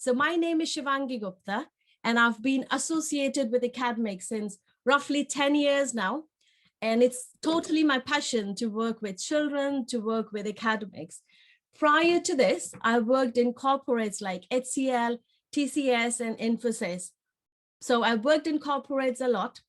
So my name is Shivangi Gupta, and I've been associated with academics since roughly 10 years now. And it's totally my passion to work with children, to work with academics. Prior to this, I worked in corporates like HCL, TCS, and Infosys. So I worked in corporates a lot,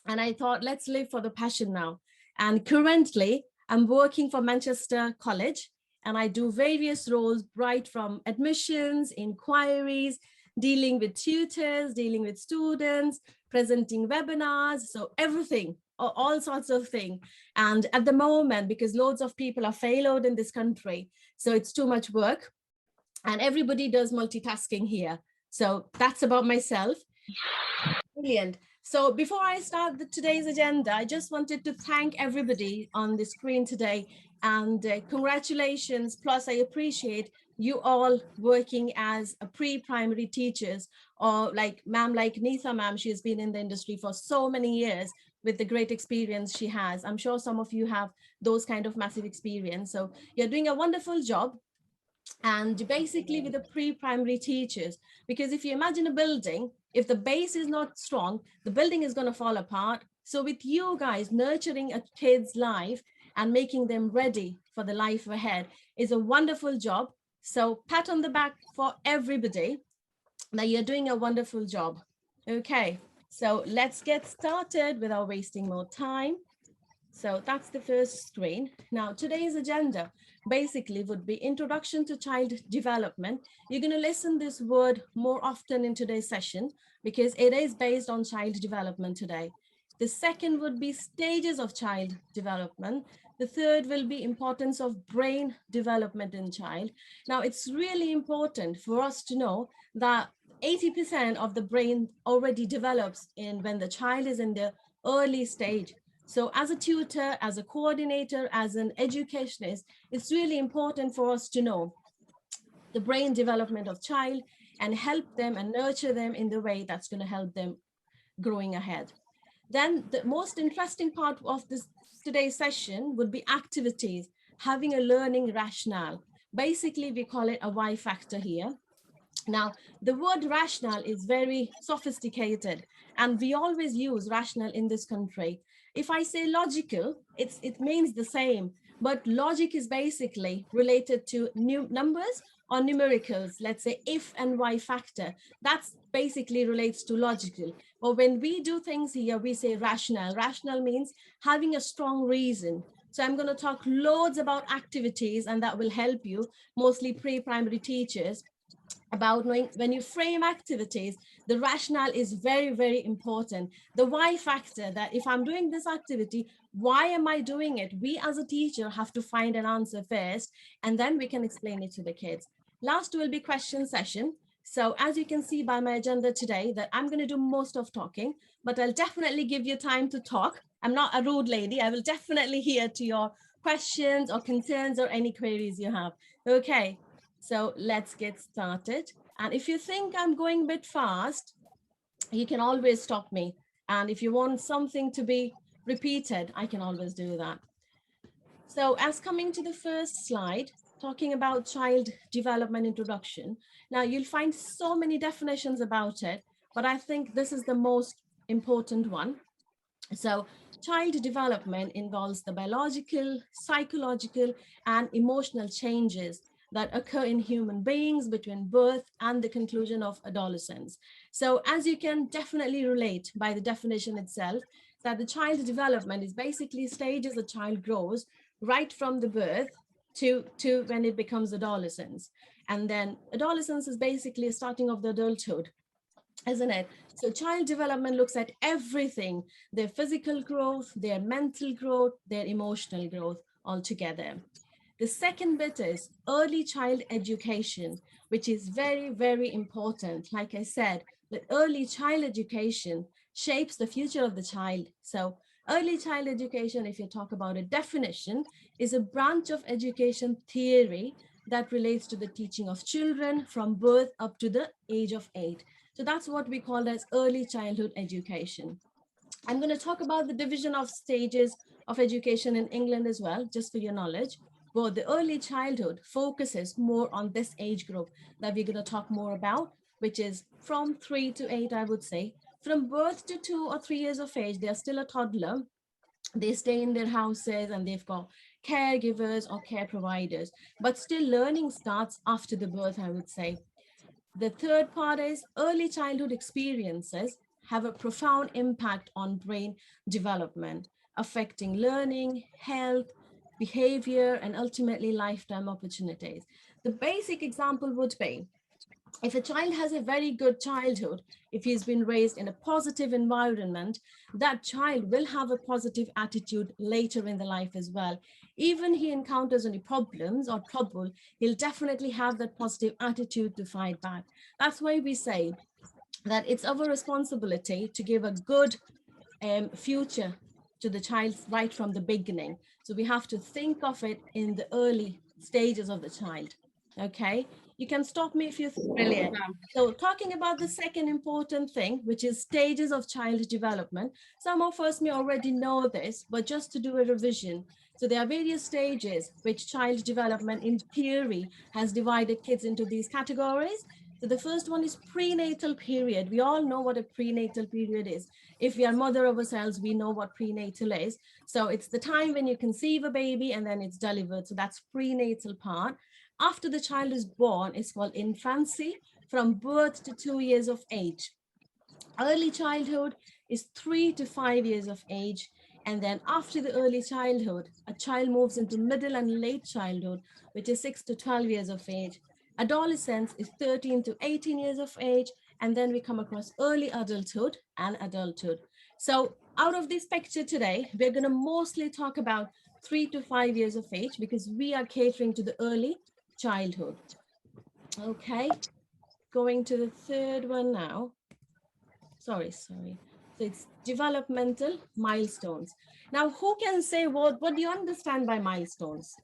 and I thought, let's live for the passion now. And currently, I'm working for Manchester College, and I do various roles, right from admissions, inquiries, dealing with tutors, dealing with students, presenting webinars, so everything, all sorts of things. And at the moment, because loads of people are failoed in this country, so it's too much work, and everybody does multitasking here. So that's about myself. Brilliant. So before I start today's agenda, I just wanted to thank everybody on the screen today, and congratulations. Plus, I appreciate you all working as a pre-primary teachers, or like Neetha ma'am, she has been in the industry for so many years with the great experience she has. I'm sure some of you have those kind of massive experience. So you're doing a wonderful job. And basically with the pre-primary teachers, because if you imagine a building, if the base is not strong, the building is going to fall apart. So with you guys nurturing a kid's life and making them ready for the life ahead is a wonderful job. So pat on the back for everybody. Now you're doing a wonderful job. Okay, so let's get started without wasting more time. So that's the first screen. Now today's agenda basically would be introduction to child development. You're going to listen this word more often in today's session because it is based on child development today. The second would be stages of child development. The third will be importance of brain development in child. Now it's really important for us to know that 80% of the brain already develops when the child is in the early stage. So as a tutor, as a coordinator, as an educationist, it's really important for us to know the brain development of child and help them and nurture them in the way that's going to help them growing ahead. Then the most interesting part of today's session would be activities, having a learning rationale. Basically, we call it a Y factor here. Now, the word rationale is very sophisticated, and we always use rationale in this country. If I say logical, it means the same, but logic is basically related to new numbers or numericals. Let's say if and Y factor, that's basically relates to logical. But when we do things here, we say rationale. Rationale means having a strong reason. So I'm going to talk loads about activities, and that will help you, mostly pre-primary teachers, about knowing when you frame activities, the rationale is very, very important. The why factor, that if I'm doing this activity, why am I doing it? We as a teacher have to find an answer first, and then we can explain it to the kids. Last will be question session. So as you can see by my agenda today, that I'm going to do most of talking, but I'll definitely give you time to talk. I'm not a rude lady. I will definitely hear to your questions or concerns or any queries you have. Okay. So let's get started. And if you think I'm going a bit fast, you can always stop me. And if you want something to be repeated, I can always do that. So as coming to the first slide, talking about child development introduction. Now you'll find so many definitions about it, but I think this is the most important one. So child development involves the biological, psychological, and emotional changes that occur in human beings between birth and the conclusion of adolescence. So as you can definitely relate by the definition itself, that the child development is basically stages a child grows right from the birth to when it becomes adolescence. And then adolescence is basically a starting of the adulthood, isn't it? So child development looks at everything, their physical growth, their mental growth, their emotional growth altogether. The second bit is early child education, which is very, very important. Like I said, that early child education shapes the future of the child. So early child education, if you talk about a definition, is a branch of education theory that relates to the teaching of children from birth up to the age of 8. So that's what we call as early childhood education. I'm going to talk about the division of stages of education in England as well, just for your knowledge. but the early childhood focuses more on this age group that we're going to talk more about, which is from 3 to 8, I would say. From birth to 2 or 3 years of age, they're still a toddler. They stay in their houses and they've got caregivers or care providers, but still learning starts after the birth, I would say. The third part is early childhood experiences have a profound impact on brain development, affecting learning, health, behavior, and ultimately lifetime opportunities. The basic example would be if a child has a very good childhood, if he's been raised in a positive environment, that child will have a positive attitude later in the life as well. Even he encounters any problems or trouble, he'll definitely have that positive attitude to fight back. That's why we say that it's our responsibility to give a good future to the child right from the beginning. So we have to think of it in the early stages of the child. Okay, you can stop me if you brilliant. So talking about the second important thing, which is stages of child development. Some of us may already know this, but just to do a revision. So there are various stages which child development in theory has divided kids into these categories. So the first one is prenatal period. We all know what a prenatal period is. If we are mother of ourselves, we know what prenatal is. So it's the time when you conceive a baby and then it's delivered. So that's prenatal part. After the child is born, it's called infancy, from birth to 2 years of age. Early childhood is 3 to 5 years of age. And then after the early childhood, a child moves into middle and late childhood, which is 6 to 12 years of age. Adolescence is 13 to 18 years of age. And then we come across early adulthood and adulthood. So out of this picture today, we're going to mostly talk about 3 to 5 years of age because we are catering to the early childhood. Okay, going to the third one now. Sorry. So it's developmental milestones. Now, who can say what do you understand by milestones?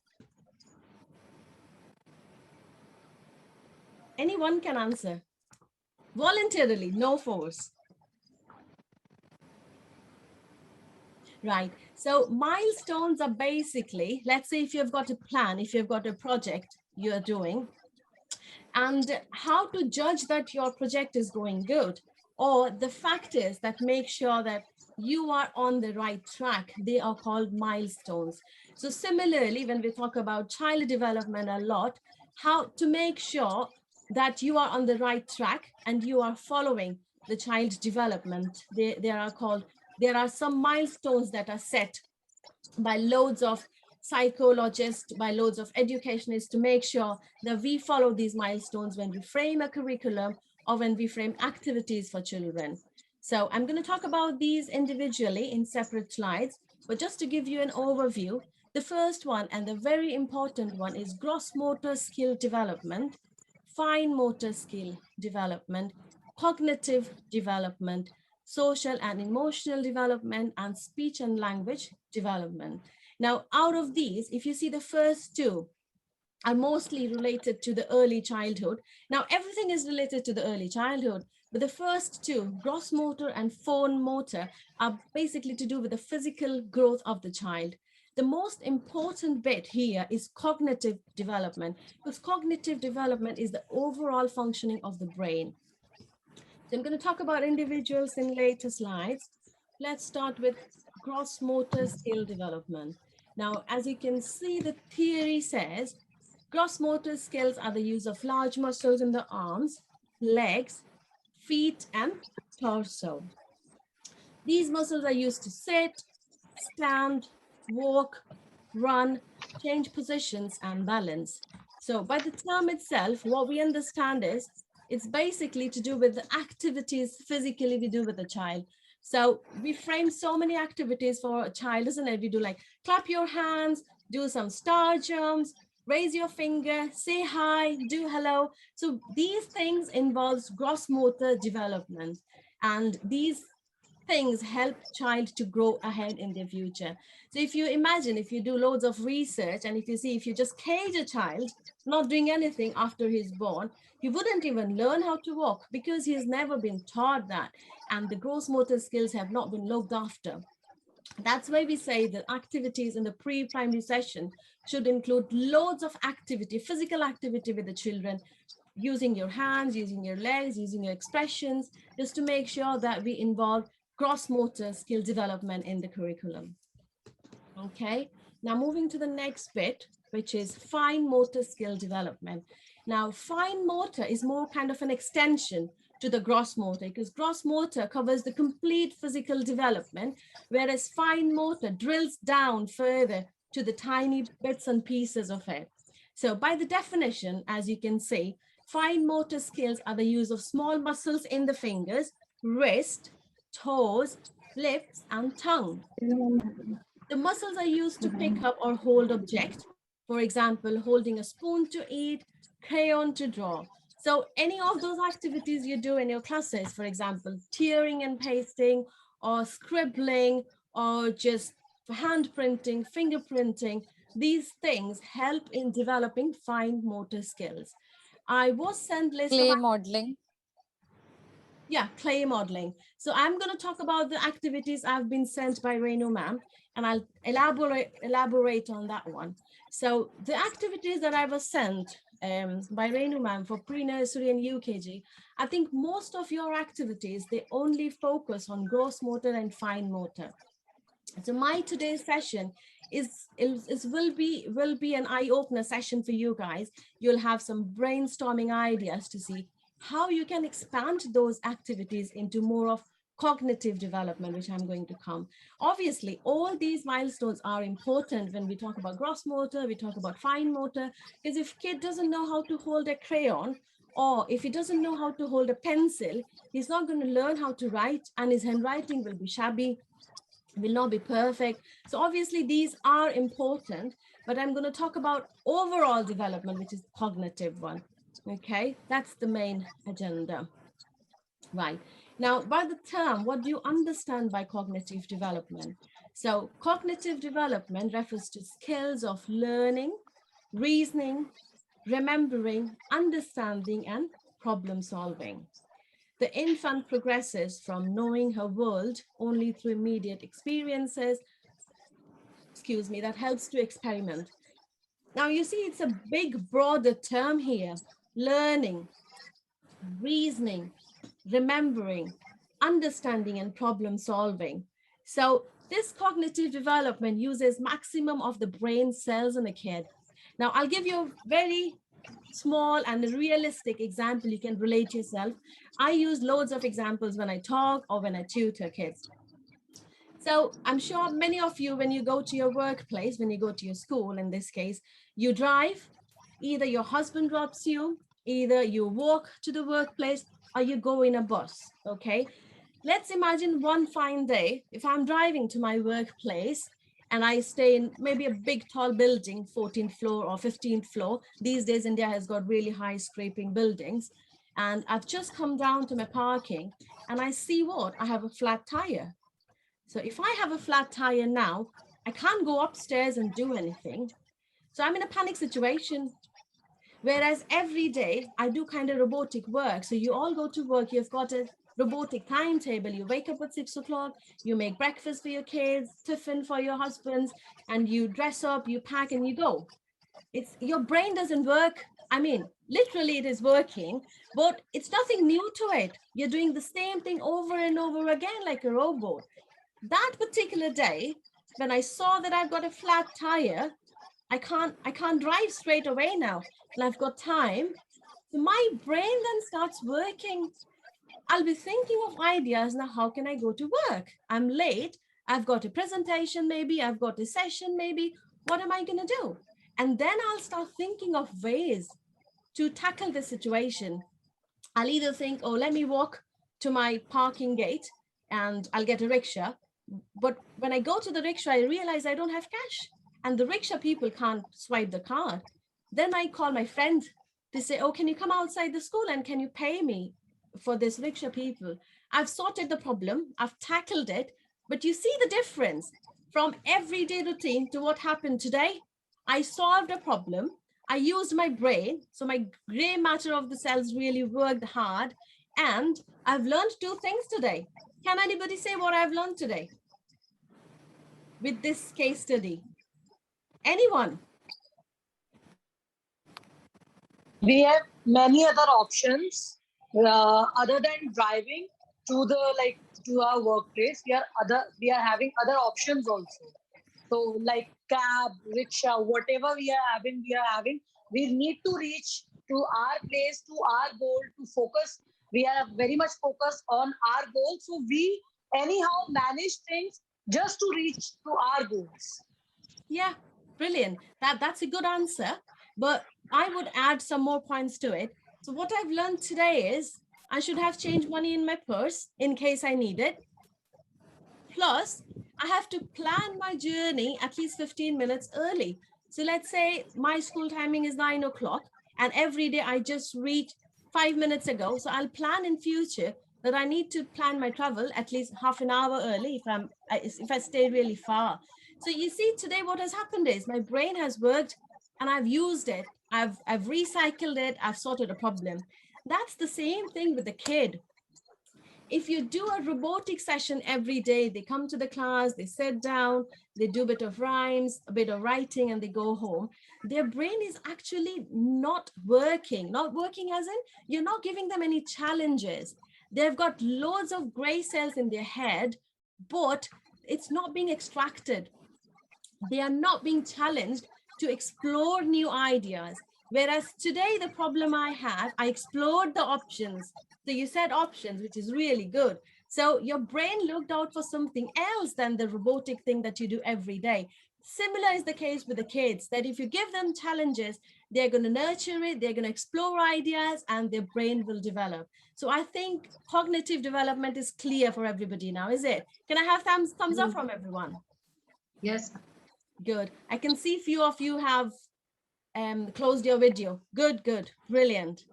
Anyone can answer. Voluntarily, no force. Right. So milestones are basically, let's say if you've got a plan, if you've got a project you're doing, and how to judge that your project is going good, or the factors that make sure that you are on the right track, they are called milestones. So similarly, when we talk about child development a lot, how to make sure that you are on the right track and you are following the child development, there are some milestones that are set by loads of psychologists, by loads of educationists to make sure that we follow these milestones when we frame a curriculum or when we frame activities for children. So I'm going to talk about these individually in separate slides, but just to give you an overview, the first one and the very important one is gross motor skill development, fine motor skill development, cognitive development, social and emotional development, and speech and language development. Now, out of these, if you see the first two are mostly related to the early childhood. Now, everything is related to the early childhood, but the first two, gross motor and fine motor, are basically to do with the physical growth of the child. The most important bit here is cognitive development, because cognitive development is the overall functioning of the brain. So I'm going to talk about individuals in later slides. Let's start with gross motor skill development. Now, as you can see, the theory says gross motor skills are the use of large muscles in the arms, legs, feet, and torso. These muscles are used to sit, stand, walk, run, change positions, and balance. So by the term itself, what we understand is it's basically to do with the activities physically we do with a child. So we frame so many activities for a child, isn't it? We do like clap your hands, do some star jumps, raise your finger, say hi, do hello. So these things involves gross motor development. And these things help child to grow ahead in their future. So if you imagine, if you do loads of research and if you see, if you just cage a child not doing anything after he's born, he wouldn't even learn how to walk because he has never been taught that. And the gross motor skills have not been looked after. That's why we say that activities in the pre-primary session should include loads of activity, physical activity with the children, using your hands, using your legs, using your expressions, just to make sure that we involve gross motor skill development in the curriculum. Okay, now moving to the next bit, which is fine motor skill development. Now, fine motor is more kind of an extension to the gross motor, because gross motor covers the complete physical development, whereas fine motor drills down further to the tiny bits and pieces of it. So by the definition, as you can see, fine motor skills are the use of small muscles in the fingers, wrist, toes, lips, and tongue. The muscles are used to pick up or hold object. For example, holding a spoon to eat, crayon to draw. So any of those activities you do in your classes, for example, tearing and pasting, or scribbling, or just hand printing, fingerprinting, these things help in developing fine motor skills. I was sent list Clay of modeling. yeah, clay modeling. So I'm going to talk about the activities I've been sent by Renu ma'am, and I'll elaborate on that one. So the activities that I was sent by Renu ma'am for pre-nursery and UKG, I think most of your activities, they only focus on gross motor and fine motor. So my today's session will be an eye-opener session for you guys. You'll have some brainstorming ideas to see how you can expand those activities into more of cognitive development, which I'm going to come. Obviously, all these milestones are important when we talk about gross motor, we talk about fine motor, because if kid doesn't know how to hold a crayon, or if he doesn't know how to hold a pencil, he's not going to learn how to write, and his handwriting will be shabby, will not be perfect. So obviously these are important, but I'm going to talk about overall development, which is the cognitive one. Okay, that's the main agenda. Right. Now, by the term, what do you understand by cognitive development? So cognitive development refers to skills of learning, reasoning, remembering, understanding, and problem solving. The infant progresses from knowing her world only through immediate experiences, that helps to experiment. Now you see, it's a big, broader term here: learning, reasoning, remembering, understanding, and problem solving. So this cognitive development uses maximum of the brain cells in a kid. Now I'll give you a very small and a realistic example you can relate yourself. I use loads of examples when I talk or when I tutor kids. So I'm sure many of you, when you go to your workplace, when you go to your school, in this case, you drive, either your husband drops you, either you walk to the workplace, or you go in a bus, okay? Let's imagine one fine day, if I'm driving to my workplace and I stay in maybe a big tall building, 14th floor or 15th floor. These days, India has got really high scraping buildings. And I've just come down to my parking and I see what? I have a flat tire. So if I have a flat tire now, I can't go upstairs and do anything. So I'm in a panic situation. Whereas every day I do kind of robotic work. So you all go to work, you've got a robotic timetable. You wake up at 6 o'clock, you make breakfast for your kids, tiffin for your husbands, and you dress up, you pack, and you go. It's your brain doesn't work. I mean, literally it is working, but it's nothing new to it. You're doing the same thing over and over again like a robot. That particular day, when I saw that I've got a flat tire, I can't drive straight away now, and I've got time. So my brain then starts working. I'll be thinking of ideas now. How can I go to work? I'm late. I've got a presentation, maybe. I've got a session, maybe. What am I going to do? And then I'll start thinking of ways to tackle the situation. I'll either think, oh, let me walk to my parking gate and I'll get a rickshaw. But when I go to the rickshaw, I realize I don't have cash and the rickshaw people can't swipe the card. Then I call my friend to say, oh, can you come outside the school and can you pay me for this rickshaw people? I've sorted the problem, I've tackled it, but you see the difference from everyday routine to what happened today. I solved a problem, I used my brain, so my gray matter of the cells really worked hard, and I've learned two things today. Can anybody say what I've learned today? with this case study? Anyone? We have many other options other than driving to the to our workplace. We are having other options also. So like cab, rickshaw, whatever we are having. We need to reach to our place, to our goal, to focus. We are very much focused on our goal. So we anyhow manage things just to reach to our goals. Yeah, brilliant. That's a good answer. But I would add some more points to it. So what I've learned today is I should have changed money in my purse in case I need it. Plus, I have to plan my journey at least 15 minutes early. So let's say my school timing is 9 o'clock, and every day I just reach 5 minutes ago. So I'll plan in future that I need to plan my travel at least half an hour early if I stay really far. So you see, today what has happened is my brain has worked and I've used it. I've recycled it. I've sorted a problem. That's the same thing with the kid. If you do a robotic session every day, they come to the class, they sit down, they do a bit of rhymes, a bit of writing, and they go home, their brain is actually not working. Not working as in you're not giving them any challenges. They've got loads of gray cells in their head, but it's not being extracted. They are not being challenged to explore new ideas. Whereas today, the problem I have, I explored the options. So you said options, which is really good. So your brain looked out for something else than the robotic thing that you do every day. Similar is the case with the kids, that if you give them challenges, they're going to nurture it, they're going to explore ideas, and their brain will develop. So I think cognitive development is clear for everybody now, is it? Can I have thumbs up from everyone? Yes. Good. I can see few of you have closed your video. Good, good, brilliant.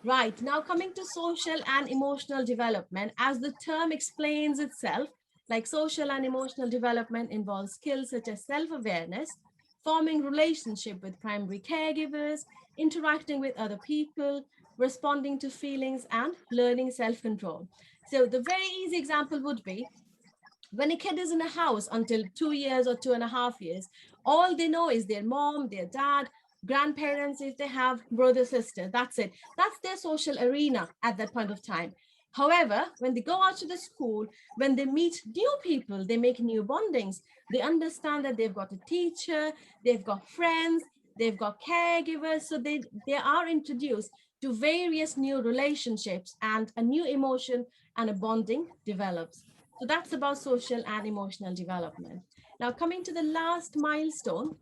Right, now coming to social and emotional development, as the term explains itself, like social and emotional development involves skills such as self-awareness, forming relationship with primary caregivers, interacting with other people, responding to feelings, and learning self-control. So the very easy example would be when a kid is in a house until 2 years or 2.5 years, all they know is their mom, their dad, grandparents, if they have brother, sister, that's it. That's their social arena at that point of time. However, when they go out to the school, when they meet new people, they make new bondings. They understand that they've got a teacher, they've got friends, they've got caregivers. So they are introduced to various new relationships, and a new emotion and a bonding develops. So that's about social and emotional development. Now, coming to the last milestone,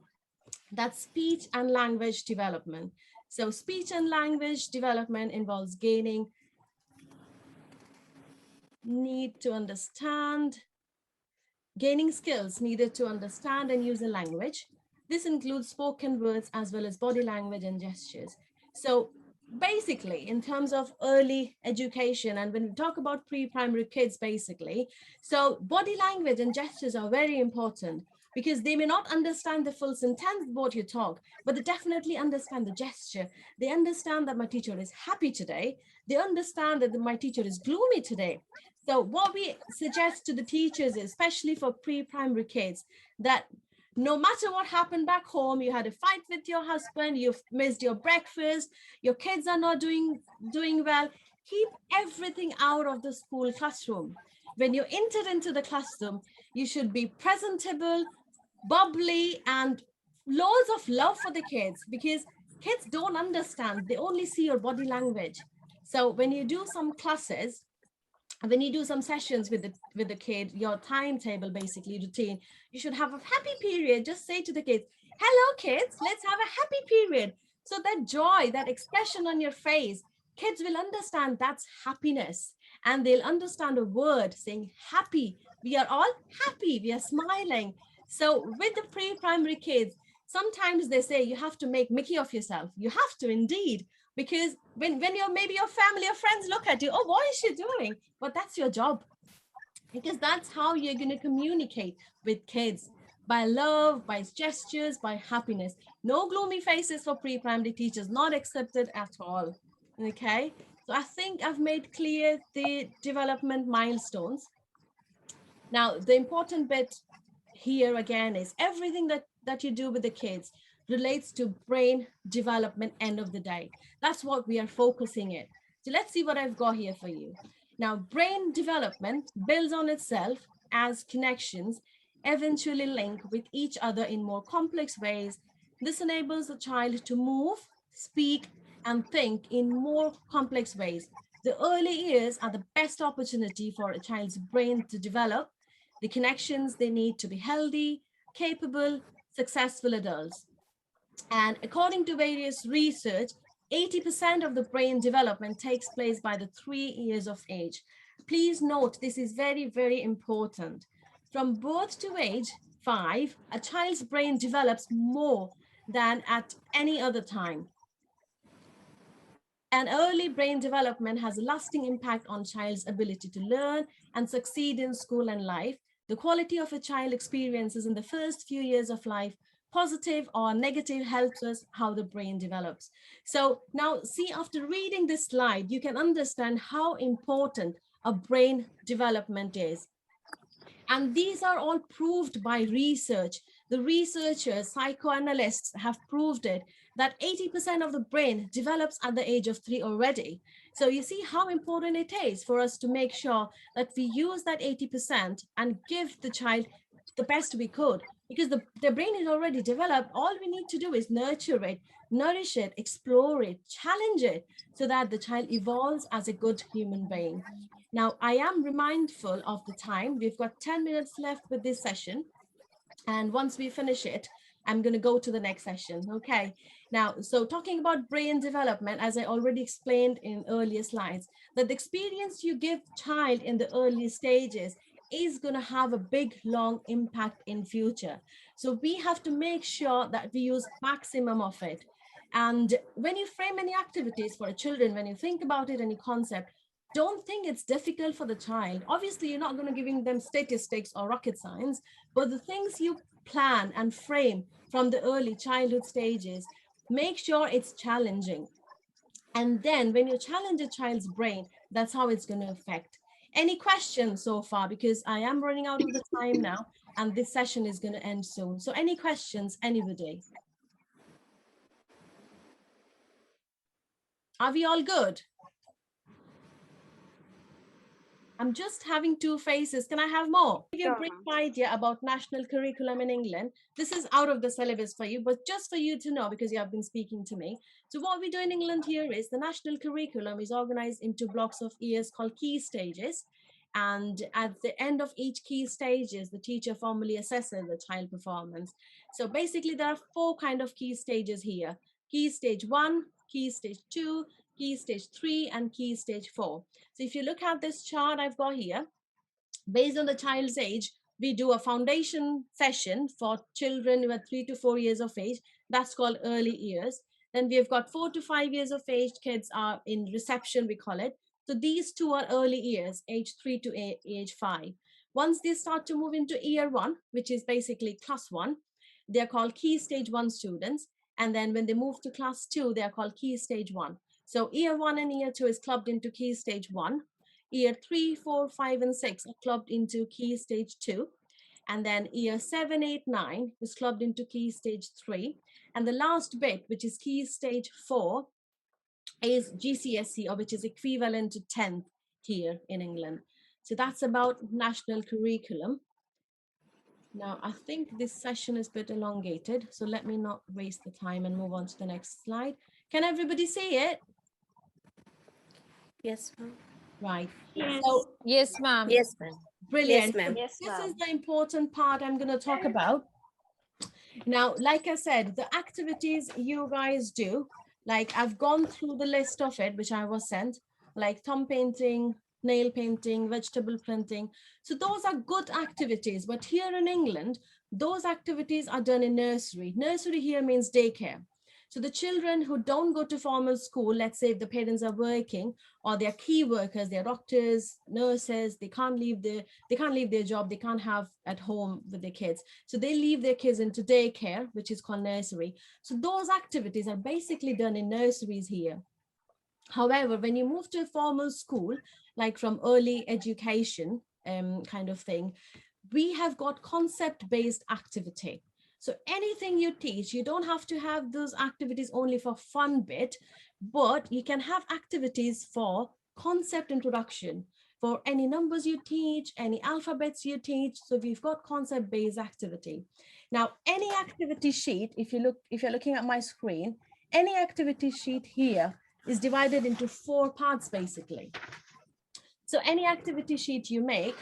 that's speech and language development. So speech and language development involves gaining skills needed to understand and use a language. This includes spoken words as well as body language and gestures. So basically, in terms of early education, and when we talk about pre-primary kids, basically, so body language and gestures are very important because they may not understand the full sentence of what you talk, but they definitely understand the gesture. They understand that my teacher is happy today. They understand that my teacher is gloomy today. So what we suggest to the teachers, especially for pre-primary kids, that no matter what happened back home, you had a fight with your husband, you've missed your breakfast, your kids are not doing well, keep everything out of the school classroom. When you enter into the classroom, you should be presentable, bubbly, and loads of love for the kids, because kids don't understand. They only see your body language. So when you do some classes, when you do some sessions with the kid, your timetable, basically routine, you should have a happy period. Just say to the kids, hello kids, let's have a happy period. So that joy, that expression on your face, kids will understand that's happiness, and they'll understand a word saying happy. We are all happy, we are smiling. So with the pre-primary kids, sometimes they say you have to make Mickey of yourself. You have to indeed, because when maybe your family or friends look at you, oh, what is she doing? But that's your job, because that's how you're going to communicate with kids, by love, by gestures, by happiness. No gloomy faces for pre-primary teachers, not accepted at all. Okay, so I think I've made clear the development milestones. Now, the important bit here again is everything that you do with the kids relates to brain development end of the day. That's what we are focusing it. So let's see what I've got here for you. Now, brain development builds on itself as connections eventually link with each other in more complex ways. This enables the child to move, speak, and think in more complex ways. The early years are the best opportunity for a child's brain to develop the connections they need to be healthy, capable, successful adults. And according to various research, 80% of the brain development takes place by the 3 years of age. Please note, this is very, very important. From birth to age 5, a child's brain develops more than at any other time. And early brain development has a lasting impact on child's ability to learn and succeed in school and life. The quality of a child experiences in the first few years of life, positive or negative, helps us how the brain develops. So now see, after reading this slide, you can understand how important a brain development is. And these are all proved by research. The researchers, psychoanalysts have proved it, that 80% of the brain develops at the age of 3 already. So you see how important it is for us to make sure that we use that 80% and give the child the best we could, because the brain is already developed. All we need to do is nurture it, nourish it, explore it, challenge it, so that the child evolves as a good human being. Now, I am mindful of the time. We've got 10 minutes left with this session. And once we finish it, I'm going to go to the next session. Okay. Now, so talking about brain development, as I already explained in earlier slides, that the experience you give child in the early stages is going to have a big, long impact in future. So we have to make sure that we use maximum of it. And when you frame any activities for children, when you think about it, any concept, don't think it's difficult for the child. Obviously, you're not going to giving them statistics or rocket science, but the things you plan and frame from the early childhood stages, make sure it's challenging. And then when you challenge a child's brain, that's how it's going to affect. Any questions so far? Because I am running out of the time now, and this session is going to end soon. So any questions, anybody? Are we all good? I'm just having two faces. Can I have more? Give you a brief idea about national curriculum in England. This is out of the syllabus for you, but just for you to know, because you have been speaking to me. So what we do in England here is the national curriculum is organized into blocks of years called key stages. And at the end of each key stages, the teacher formally assesses the child performance. So basically there are 4 kind of key stages here. Key stage 1, key stage 2, key stage 3, and key stage 4. So if you look at this chart I've got here, based on the child's age, we do a foundation session for children who are 3 to 4 years of age. That's called early years. Then we've got 4 to 5 years of age kids are in reception, we call it. So these 2 are early years, age 3 to age 5. Once they start to move into year 1, which is basically class 1, they're called key stage 1 students. And then when they move to class 2, they're called key stage 1. So year 1 and year 2 is clubbed into key stage 1. Year 3, 4, 5, and 6 are clubbed into key stage 2. And then year 7, 8, 9 is clubbed into key stage 3. And the last bit, which is key stage 4, is GCSE, or which is equivalent to 10th here in England. So that's about national curriculum. Now, I think this session is a bit elongated, so let me not waste the time and move on to the next slide. Can everybody see it? Yes, ma'am. Right. Yes. So, Yes, ma'am. Yes, ma'am. brilliant. Yes, ma'am. So Yes, this is ma'am. the important part I'm going to talk about. Now, like I said, the activities you guys do, like I've gone through the list of it, which I was sent, like thumb painting, nail painting, vegetable printing. So those are good activities. But here in England, those activities are done in nursery. Nursery here means daycare. So the children who don't go to formal school, let's say if the parents are working or they're key workers, they're doctors, nurses, they can't leave their job, they can't have at home with their kids. So they leave their kids into daycare, which is called nursery. So those activities are basically done in nurseries here. However, when you move to a formal school, like from early education, kind of thing. We have got concept-based activity. So anything you teach, you don't have to have those activities only for fun bit, but you can have activities for concept introduction, for any numbers you teach, any alphabets you teach. So we've got concept-based activity. Now, any activity sheet, if you're looking at my screen, any activity sheet here is divided into 4 parts basically. So any activity sheet you make,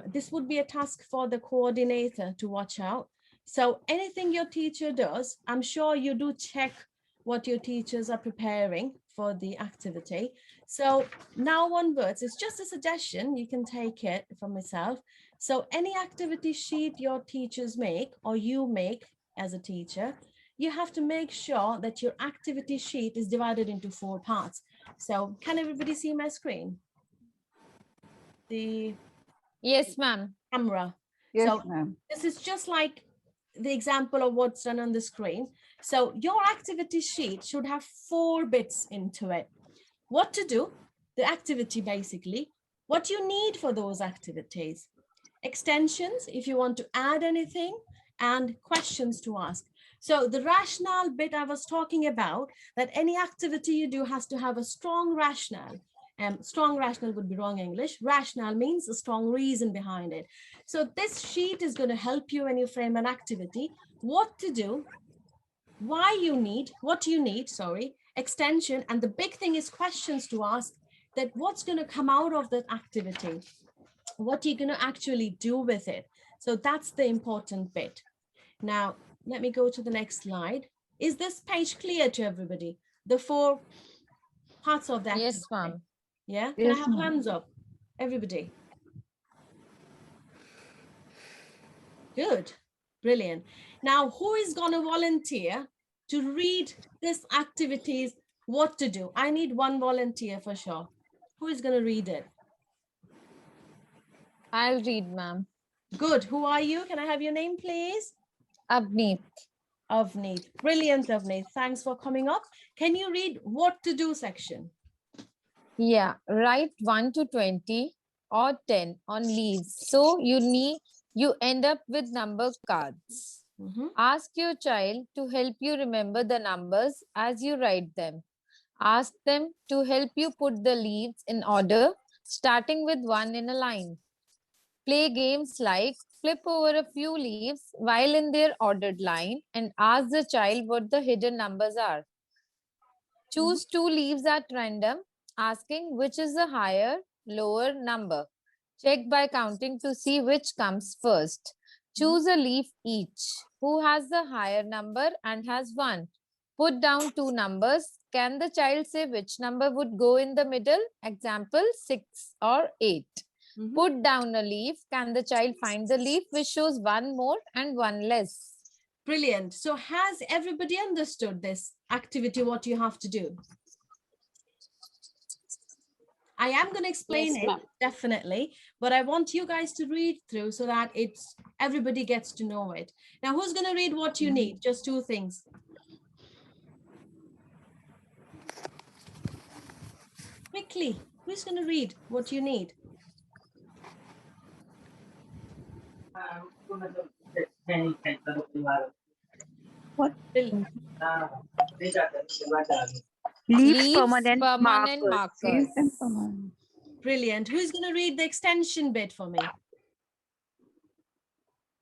this would be a task for the coordinator to watch out. So anything your teacher does, I'm sure you do check what your teachers are preparing for the activity. So now onwards, it's just a suggestion, you can take it from myself. So any activity sheet your teachers make or you make as a teacher, you have to make sure that your activity sheet is divided into 4 parts. So can everybody see my screen? The Yes, ma'am. camera. Yes, So ma'am. this is just like the example of what's done on the screen. So your activity sheet should have 4 bits into it. What to do, the activity basically, what you need for those activities, extensions if you want to add anything, and questions to ask. So the rationale bit I was talking about, that any activity you do has to have a strong rationale. Strong rationale would be wrong English. Rationale means a strong reason behind it. So this sheet is going to help you when you frame an activity, what to do, why you need, what you need, sorry, extension, and the big thing is questions to ask, that what's going to come out of that activity, what are you going to actually do with it. So that's the important bit. Now, let me go to the next slide. Is this page clear to everybody? The 4 parts of the activity? Yes, ma'am. Yeah, can Yes, I have ma'am. hands up? Everybody. Good, brilliant. Now, who is going to volunteer to read this activities, what to do? I need one volunteer for sure. Who is going to read it? I'll read, ma'am. Good, who are you? Can I have your name, please? Abneet. Avneet, brilliant Avneet, thanks for coming up. Can you read what to do section? Yeah, write 1 to 20 or 10 on leaves. So you end up with number cards. Mhm. Ask your child to help you remember the numbers as you write them. Ask them to help you put the leaves in order, starting with 1 in a line. Play games like flip over a few leaves while in their ordered line and ask the child what the hidden numbers are. Choose 2 leaves at random, asking which is the higher, lower number. Check by counting to see which comes first. Choose a leaf each. Who has the higher number and has 1? Put down 2 numbers. Can the child say which number would go in the middle? Example 6 or 8. Mhm. Put down a leaf. Can the child find the leaf which shows 1 more and 1 less? Brilliant. So has everybody understood this activity, what you have to do? I am going to explain Yes, it, ma'am. definitely, but I want you guys to read through so that everybody gets to know it. Now, who's going to read what you need? Just 2 things. Quickly, who's going to read what you need? What? Bill. Leaves, permanent permanent markers. Leaves and markers. permanent. Brilliant. Who's going to read the extension bit for me?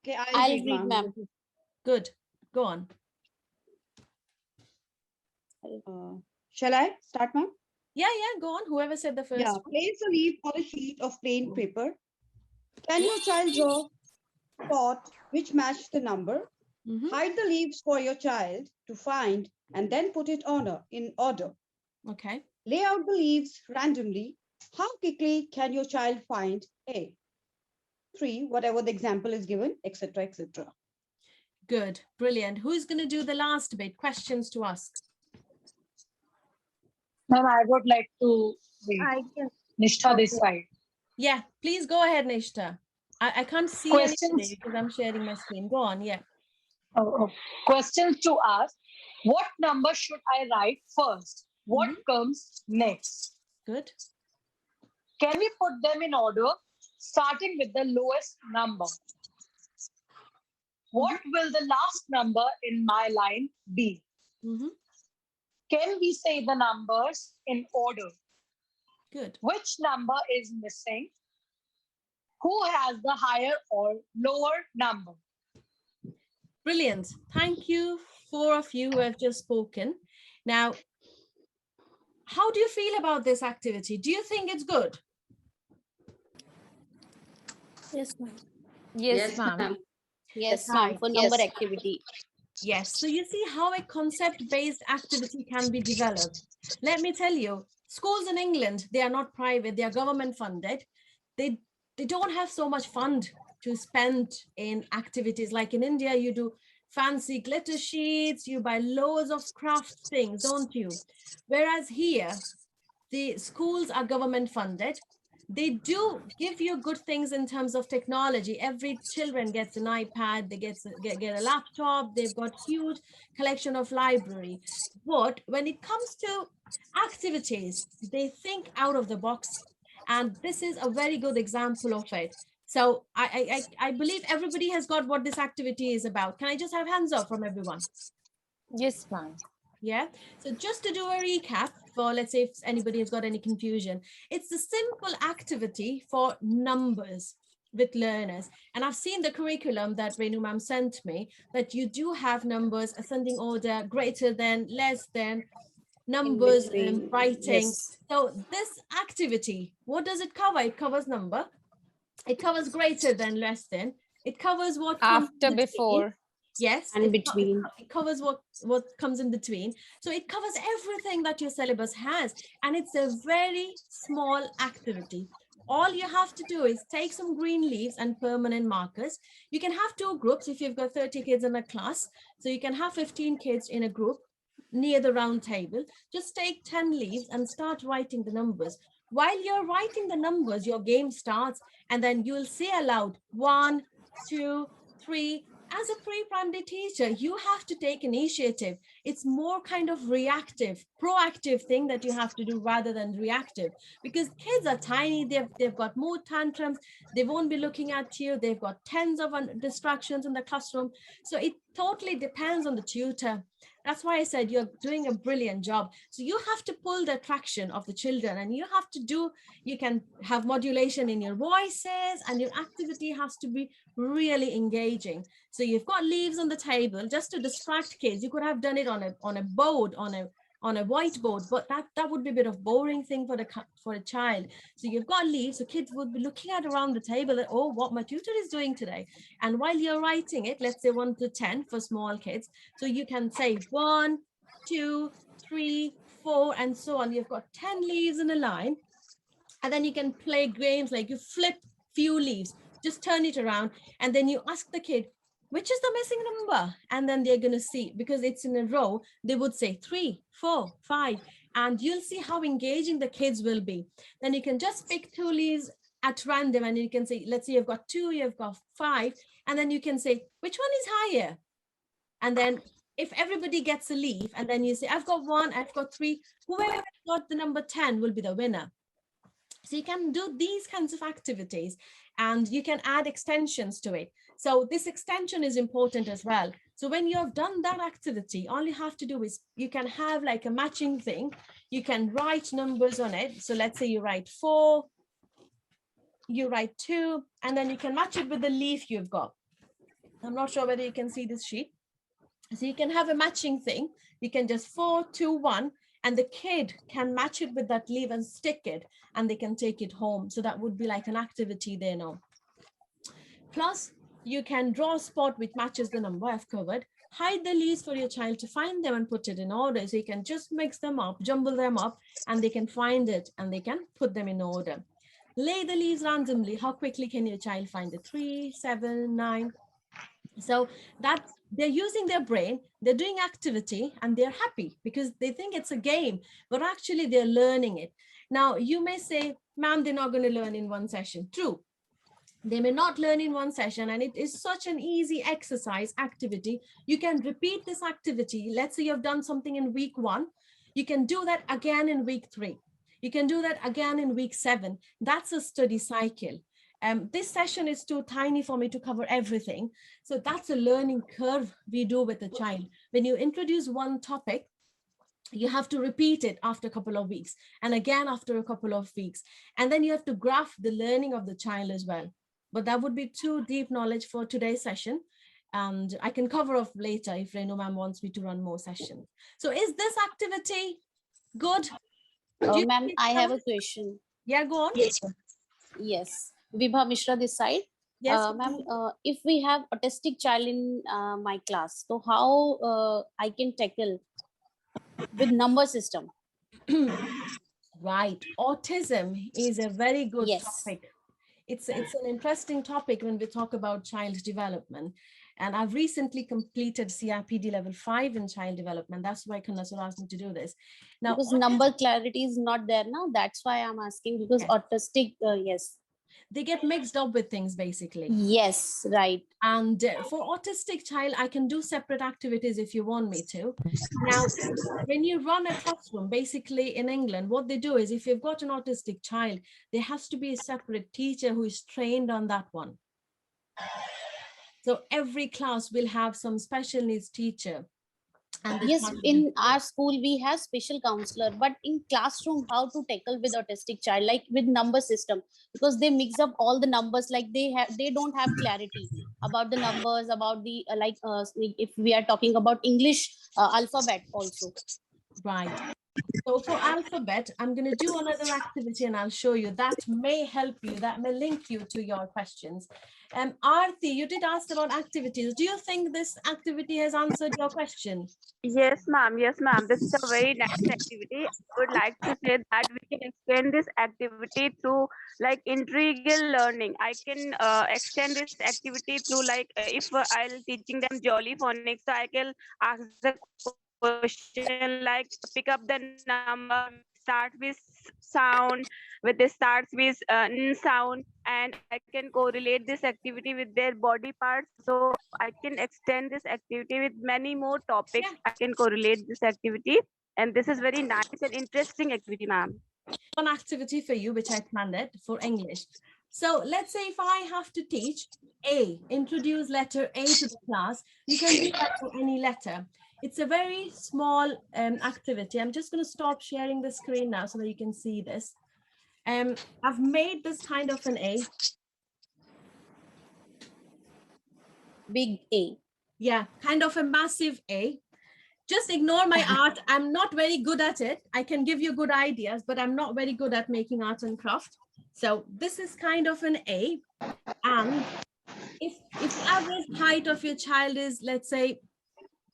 Okay, I'll read, ma'am. Good. Go on. Shall I start, ma'am? Yeah, go on. Whoever said the first Yeah, one. place a leaf on a sheet of plain paper. Can your child draw spot which match the number? Mhm. Hide the leaves for your child to find and then put it in order. Okay. Lay out the leaves randomly. How quickly can your child find A? 3, whatever the example is given, etc., etc. Good. Brilliant. Who's going to do the last bit? Questions to ask. Ma'am, I would like to read. I can. Nishtha this side. Yeah, please go ahead, Nishta. I can't see Questions? anything because I'm sharing my screen. Go on. Yeah. Questions to ask. What number should I write first? What comes next? Good. Can we put them in order? starting with the lowest number. What will the last number in my line be? Mhm. Can we say the numbers in order? Good. Which number is missing? Who has the higher or lower number? Brilliant. Thank you, 4 of you who have just spoken. Now, how do you feel about this activity? Do you think it's good? Yes, ma'am. Yes, ma'am. Yes, ma'am. For number activity. Yes. So you see how a concept-based activity can be developed. Let me tell you, schools in England, they are not private, they are government funded. They don't have so much fund to spend in activities. Like in India, you do fancy glitter sheets, you buy loads of craft things, don't you? Whereas here, the schools are government funded. They do give you good things in terms of technology. Every children gets an iPad, they get a laptop, they've got huge collection of library. But when it comes to activities, they think out of the box. And this is a very good example of it. So I believe everybody has got what this activity is about. Can I just have hands up from everyone? Yes, ma'am. Yeah. So just to do a recap for, let's say if anybody has got any confusion, it's a simple activity for numbers with learners. And I've seen the curriculum that Renu ma'am sent me, that you do have numbers, ascending order, greater than, less than, numbers and writing. So this activity, what does it cover? It covers number. It covers greater than, less than. It covers what comes After, in between. before. Yes, And between. it covers what comes in between. So it covers everything that your syllabus has, and it's a very small activity. All you have to do is take some green leaves and permanent markers. You can have 2 groups if you've got 30 kids in a class. So you can have 15 kids in a group near the round table. Just take 10 leaves and start writing the numbers. While you're writing the numbers, your game starts, and then you'll say aloud 1, 2, 3. As a pre-primary teacher, you have to take initiative. It's more kind of reactive, proactive thing that you have to do rather than reactive, because kids are tiny, they've got mood tantrums, they won't be looking at you, they've got tens of distractions in the classroom. So it totally depends on the tutor. That's why I said you're doing a brilliant job. So you have to pull the attraction of the children, and you have to do, you can have modulation in your voices, and your activity has to be really engaging. So you've got leaves on the table just to distract kids. You could have done it on a board, on a whiteboard, but that would be a bit of boring thing for a child. So you've got leaves, so kids would be looking at around the table that, oh, what my tutor is doing today. And while you're writing it, let's say 1 to 10 for small kids, so you can say 1, 2, 3, 4, and so on. You've got 10 leaves in a line, and then you can play games like you flip few leaves, just turn it around, and then you ask the kid, which is the missing number? And then they're going to see, because it's in a row, they would say 3, 4, 5, and you'll see how engaging the kids will be. Then you can just pick 2 leaves at random, and you can say, let's say you've got 2, you've got 5, and then you can say, which one is higher? And then if everybody gets a leaf, and then you say, I've got 1, I've got 3, whoever got the number 10 will be the winner. So you can do these kinds of activities, and you can add extensions to it. So this extension is important as well. So when you have done that activity, all you have to do is you can have like a matching thing. You can write numbers on it. So let's say you write 4, you write 2, and then you can match it with the leaf you've got. I'm not sure whether you can see this sheet. So you can have a matching thing. You can just 4, 2, 1, and the kid can match it with that leaf and stick it, and they can take it home. So that would be like an activity there now. Plus, you can draw a spot which matches the number I've covered. Hide the leaves for your child to find them and put it in order. So you can just mix them up, jumble them up, and they can find it and they can put them in order. Lay the leaves randomly. How quickly can your child find the 3, 7, 9? So that they're using their brain, they're doing activity, and they're happy because they think it's a game, but actually they're learning it. Now, you may say, ma'am, they're not going to learn in one session. True. They may not learn in one session, and it is such an easy exercise activity. You can repeat this activity. Let's say you've done something in week 1. You can do that again in week 3. You can do that again in week 7. That's a study cycle. This session is too tiny for me to cover everything. So that's a learning curve we do with the child. When you introduce one topic, you have to repeat it after a couple of weeks and again after a couple of weeks. And then you have to graph the learning of the child as well. But that would be too deep knowledge for today's session. And I can cover off later if Renu ma'am wants me to run more sessions. So is this activity good? Ma'am, I have a question. Yeah, go on. Yes, sir. Yes. Vibha Mishra this side. Yes, Ma'am, if we have autistic child in my class, so how I can tackle with number system? Right. Autism is a very good Yes. topic. It's an interesting topic when we talk about child development. And I've recently completed CRPD level 5 in child development. That's why Kanasur asked me to do this. Now, Because number clarity is not there now. That's why I'm asking, because Yes. autistic, yes. they get mixed up with things basically. Yes, right. And for autistic child, I can do separate activities if you want me to. Now, when you run a classroom, basically in England, what they do is if you've got an autistic child, there has to be a separate teacher who is trained on that one. So every class will have some special needs teacher. And the Yes, child- in our school we have special counselor, but in classroom, how to tackle with autistic child, like with number system, because they mix up all the numbers, like they don't have clarity about the numbers, about the if we are talking about English alphabet also. Right. So for alphabet, I'm going to do another activity and I'll show you. That may help you, that may link you to your questions. Aarti, you did ask about activities. Do you think this activity has answered your question? Yes, ma'am. Yes, ma'am. This is a very nice activity. I would like to say that we can extend this activity to like integral learning. I can extend this activity through like if I'll teaching them jolly phonics, so I can ask the question like pick up the number, start with sound, with the starts with n sound, and I can correlate this activity with their body parts. So I can extend this activity with many more topics. Yeah. I can correlate this activity, and this is very nice and interesting activity, ma'am. One activity for you, which I planned it for English. So let's say if I have to teach A, introduce letter A to the class, you can do that for any letter. It's a very small activity. I'm just going to stop sharing the screen now so that you can see this. I've made this kind of an A. Big A. Yeah, kind of a massive A. Just ignore my art. I'm not very good at it. I can give you good ideas, but I'm not very good at making art and craft. So this is kind of an A. And if the average height of your child is, let's say,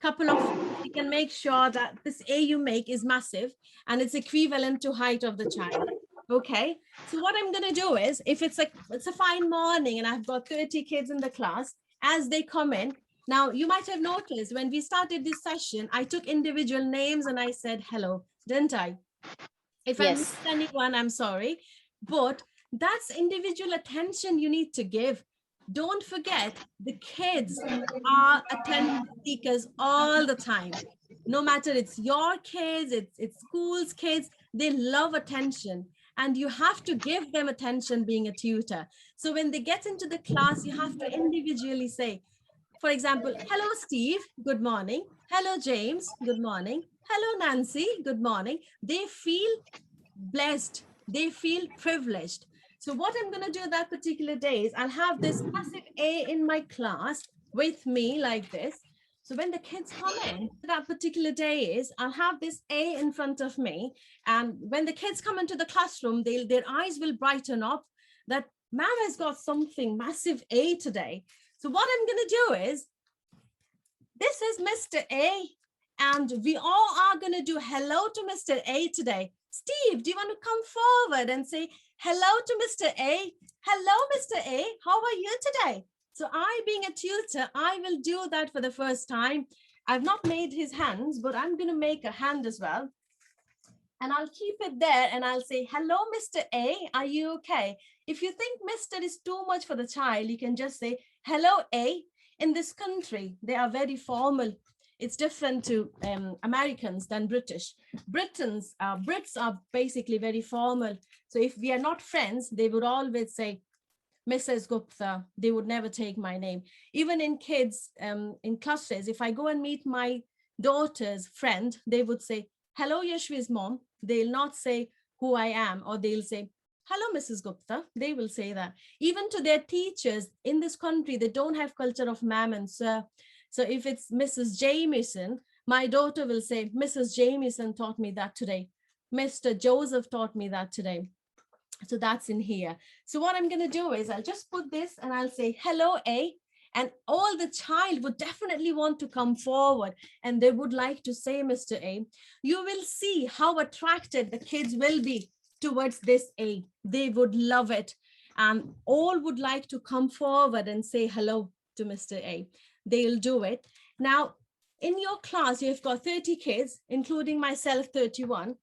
couple of, you can make sure that this A you make is massive and it's equivalent to height of the child. Okay, so what I'm going to do is, if it's a fine morning and I've got 30 kids in the class, as they come in, now you might have noticed when we started this session, I took individual names and I said hello, didn't I? If I Yes. missed anyone, I'm sorry, but that's individual attention you need to give. Don't forget, the kids are attention seekers all the time. No matter it's your kids, it's school's kids, they love attention. And you have to give them attention being a tutor. So when they get into the class, you have to individually say, for example, hello, Steve, good morning. Hello, James, good morning. Hello, Nancy, good morning. They feel blessed. They feel privileged. So what I'm going to do that particular day is I'll have this massive A in my class with me like this. So when the kids come in, that particular day is I'll have this A in front of me. And when the kids come into the classroom, their eyes will brighten up that Ma'am has got something massive A today. So what I'm going to do is, this is Mr. A, and we all are going to do hello to Mr. A today. Steve, do you want to come forward and say hello to Mr. A? Hello, Mr. A, how are you today? So I, being a tutor, I will do that for the first time. I've not made his hands, but I'm going to make a hand as well. And I'll keep it there and I'll say, hello, Mr. A, are you okay? If you think Mr. is too much for the child, you can just say, hello, A. In this country, they are very formal. It's different to Americans than British. Brits are basically very formal. So if we are not friends, they would always say, Mrs. Gupta. They would never take my name. Even in kids, in clusters, if I go and meet my daughter's friend, they would say, hello, Yashvi's mom. They'll not say who I am, or they'll say, hello, Mrs. Gupta. They will say that. Even to their teachers in this country, they don't have culture of ma'am and sir. So if it's Mrs. Jamieson, my daughter will say, Mrs. Jamieson taught me that today. Mr. Joseph taught me that today. So that's in here. So what I'm going to do is I'll just put this and I'll say, hello, A. And all the child would definitely want to come forward and they would like to say, Mr. A. You will see how attracted the kids will be towards this A. They would love it. And all would like to come forward and say hello to Mr. A. They'll do it. Now, in your class, you've got 30 kids, including myself, 31.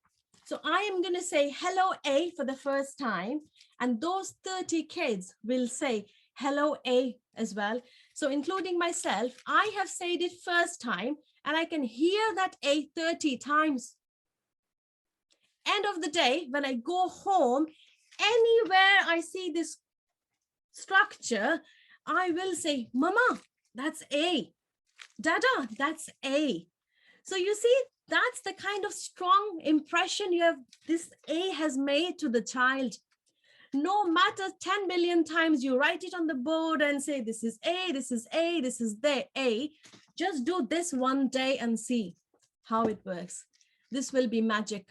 So I am going to say hello, A, for the first time. And those 30 kids will say hello, A, as well. So including myself, I have said it first time and I can hear that A 30 times. End of the day, when I go home, anywhere I see this structure, I will say, Mama, that's A. Dada, that's A. So you see, that's the kind of strong impression this A has made to the child. No matter 10 billion times you write it on the board and say, this is A, this is A, this is the A, just do this one day and see how it works. This will be magic.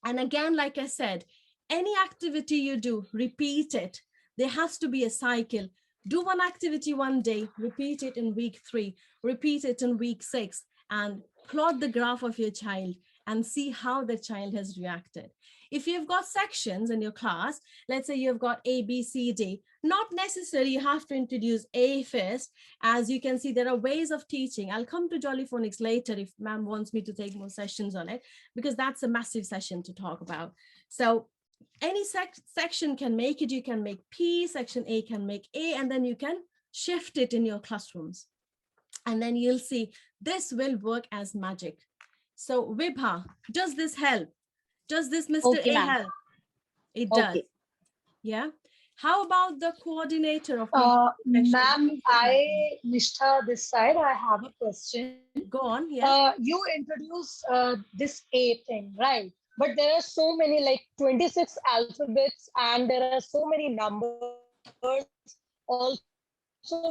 And again, like I said, any activity you do, repeat it. There has to be a cycle. Do one activity one day, repeat it in week 3, repeat it in week 6, and plot the graph of your child and see how the child has reacted. If you've got sections in your class, let's say you've got A, B, C, D, not necessarily you have to introduce A first. As you can see, there are ways of teaching. I'll come to Jolly Phonics later if ma'am wants me to take more sessions on it, because that's a massive session to talk about. So any section can make it. You can make P, section A can make A, and then you can shift it in your classrooms. And then you'll see this will work as magic. So Vibha, does this help? Does this Mr. Okay, A ma'am. help? It does. Okay. Yeah. How about the coordinator of Ma'am, Nishtha, this side, I have a question. Go on, yeah. You introduce this A thing, right? But there are so many, like 26 alphabets, and there are so many numbers. Also,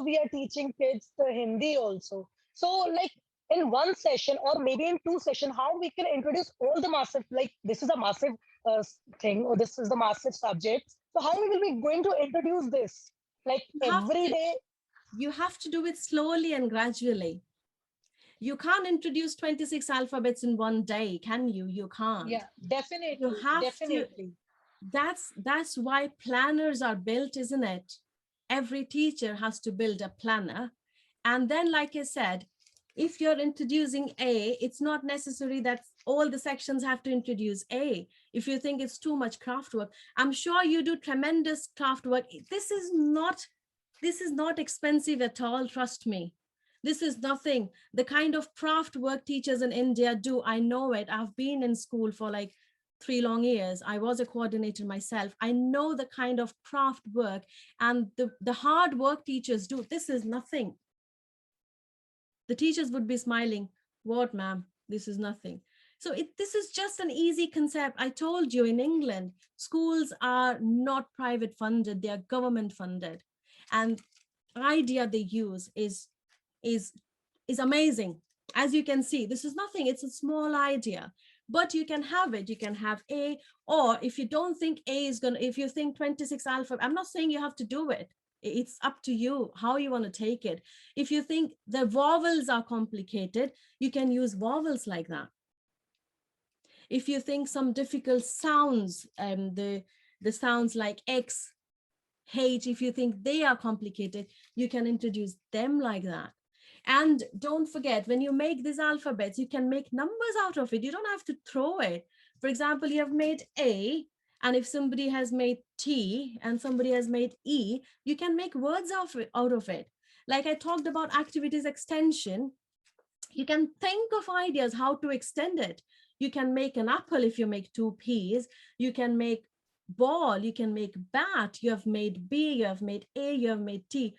we are teaching kids the Hindi also. So, like in one session or maybe in 2 sessions, how we can introduce all the massive, like this is a massive thing, or this is the massive subject. So, how we will be going to introduce this? Like every day? You have to do it slowly and gradually. You can't introduce 26 alphabets in one day, can you? You can't. Yeah, definitely. You have definitely. That's why planners are built, isn't it? Every teacher has to build a planner. And then, like I said, if you're introducing A, it's not necessary that all the sections have to introduce A. If you think it's too much craft work, I'm sure you do tremendous craft work. This is not expensive at all, trust me. This is nothing. The kind of craft work teachers in India do, I know it. I've been in school for like 3 long years. I was a coordinator myself. I know the kind of craft work and the hard work teachers do. This is nothing. The teachers would be smiling. What, ma'am? This is nothing. So this is just an easy concept. I told you, in England, schools are not private funded. They are government funded. And the idea they use is amazing. As you can see, this is nothing. It's a small idea, but you can have it. You can have A, or if you don't think A is going to, if you think 26 alphabet, I'm not saying you have to do it. It's up to you how you want to take it. If you think the vowels are complicated, you can use vowels like that. If you think some difficult sounds, the sounds like X, H, if you think they are complicated, you can introduce them like that. And don't forget, when you make these alphabets, you can make numbers out of it. You don't have to throw it. For example, you have made A, and if somebody has made T and somebody has made E, you can make words out of it. Like I talked about activities extension, you can think of ideas how to extend it. You can make an apple if you make 2 Ps. You can make ball, you can make bat, you have made B, you have made A, you have made T.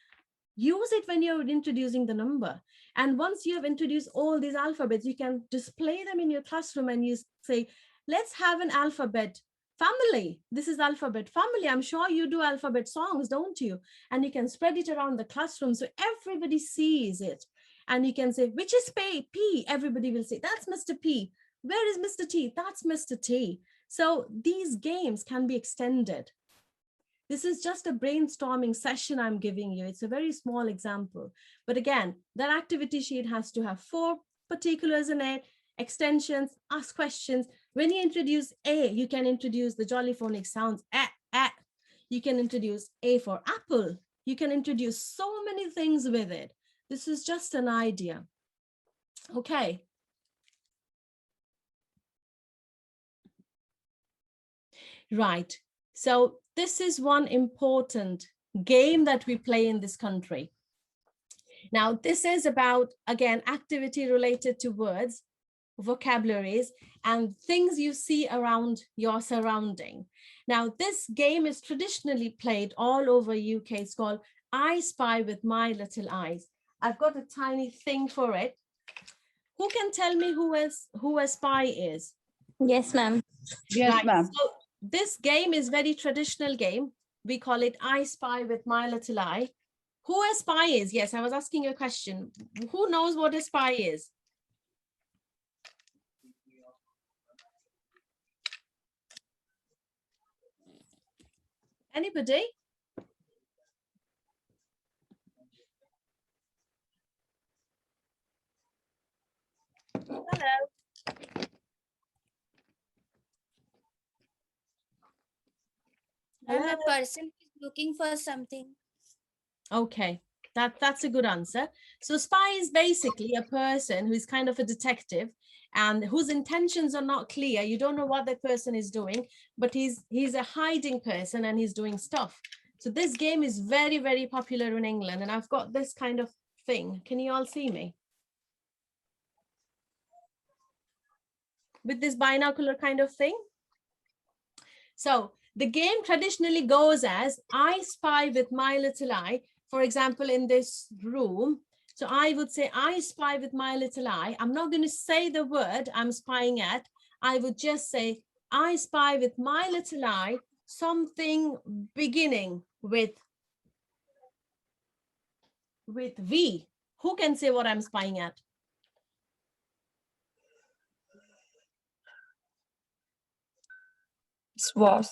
Use it when you're introducing the number. And once you have introduced all these alphabets, you can display them in your classroom and you say, let's have an alphabet family. This is alphabet family. I'm sure you do alphabet songs, don't you? And you can spread it around the classroom so everybody sees it. And you can say, which is P? Everybody will say, that's Mr. P. Where is Mr. T? That's Mr. T. So these games can be extended. This is just a brainstorming session I'm giving you. It's a very small example. But again, that activity sheet has to have 4 particulars in it, extensions, ask questions. When you introduce A, you can introduce the jolly phonic sounds, a. You can introduce A for apple. You can introduce so many things with it. This is just an idea. Okay. Right. So this is one important game that we play in this country. Now, this is about, again, activity related to words, vocabularies, and things you see around your surrounding. Now, this game is traditionally played all over UK. It's called I Spy with My Little Eyes. I've got a tiny thing for it. Who can tell me who a spy is? Yes, ma'am. Yes, Right. ma'am. So this game is very traditional game. We call it I Spy with My Little Eye. Who a spy is? Yes, I was asking you a question. Who knows what a spy is? Anybody? Hello. I'm a person who is looking for something. Okay, that's a good answer. So spy is basically a person who is kind of a detective and whose intentions are not clear. You don't know what that person is doing, but he's a hiding person and he's doing stuff. So this game is very, very popular in England, and I've got this kind of thing. Can you all see me? With this binocular kind of thing. So the game traditionally goes as I spy with my little eye. For example, in this room, so I would say, I spy with my little eye. I'm not going to say the word I'm spying at. I would just say, I spy with my little eye something beginning with V. Who can say what I'm spying at? Was.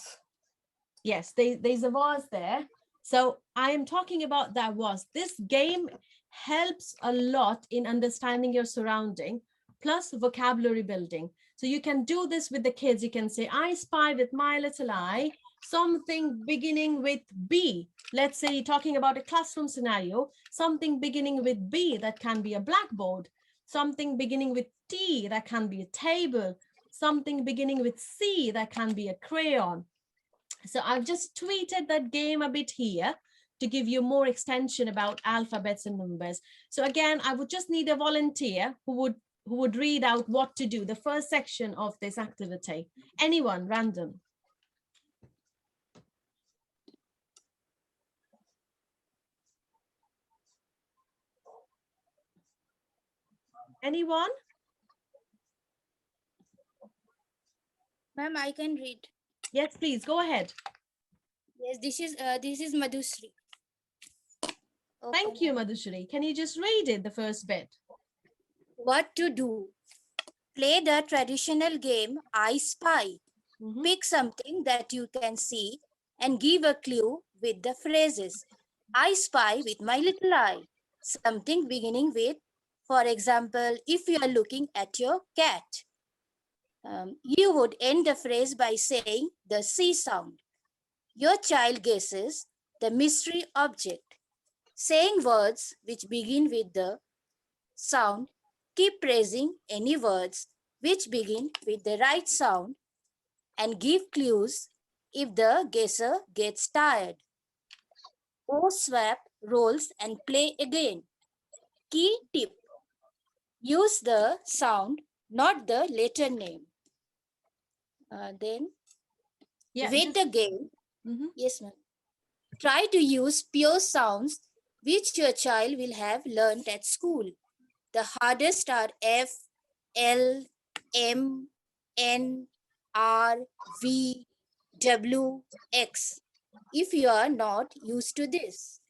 Yes, there's a was there. So I am talking about that was. This game helps a lot in understanding your surrounding, plus vocabulary building. So you can do this with the kids. You can say, I spy with my little eye something beginning with B. Let's say you're talking about a classroom scenario, something beginning with B, that can be a blackboard, something beginning with T, that can be a table, something beginning with C, that can be a crayon. So I've just tweeted that game a bit here to give you more extension about alphabets and numbers. So again, I would just need a volunteer who would read out what to do, the first section of this activity. Anyone, random. Anyone? Ma'am, I can read. Yes, please, go ahead. Yes, this is Madhusri. Thank you, Madhushri. Can you just read it, the first bit? What to do? Play the traditional game I Spy. Pick something that you can see and give a clue with the phrases. I spy with my little eye. Something beginning with, for example, if you are looking at your cat. You would end the phrase by saying the C sound. Your child guesses the mystery object. Saying words which begin with the sound, keep praising any words which begin with the right sound and give clues if the guesser gets tired. Or swap roles and play again. Key tip: use the sound, not the letter name. Then Yeah. With the game, Mhm. yes, ma'am. Try to use pure sounds which your child will have learned at school. The hardest are F, L, M, N, R, V, W, X. If you are not used to this.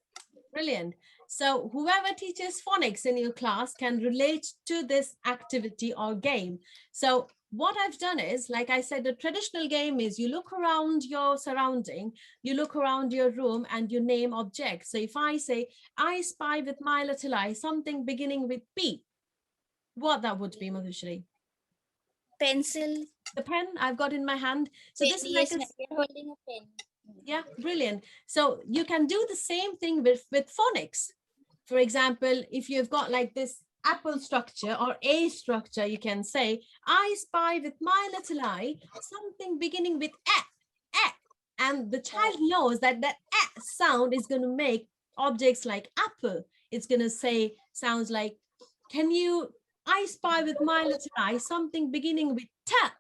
Brilliant. So whoever teaches phonics in your class can relate to this activity or game. So what I've done is, like I said, the traditional game is you look around your surrounding, you look around your room and you name objects. So if I say, I spy with my little eye something beginning with P, what that would be, Madhushri? Pencil. The pen I've got in my hand. So Pen, this is like yes, a, ma'am. You're holding a pen. yeah, brilliant. So you can do the same thing with phonics. For example, if you've got like this apple structure or a structure, you can say, I spy with my little eye something beginning with a. And the child knows that that a sound is going to make objects like apple. It's going to say sounds like, I spy with my little eye something beginning with ta.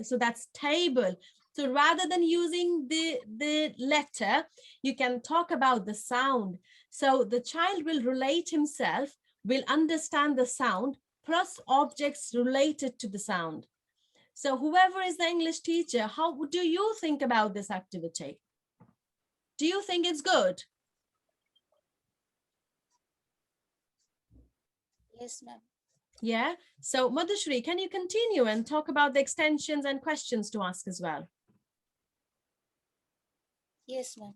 So that's table. So rather than using the letter, you can talk about the sound. So the child will relate himself, will understand the sound, plus objects related to the sound. So whoever is the English teacher, how do you think about this activity? Do you think it's good? Yes, ma'am. Yeah. So Madhushri, can you continue and talk about the extensions and questions to ask as well? Yes, ma'am.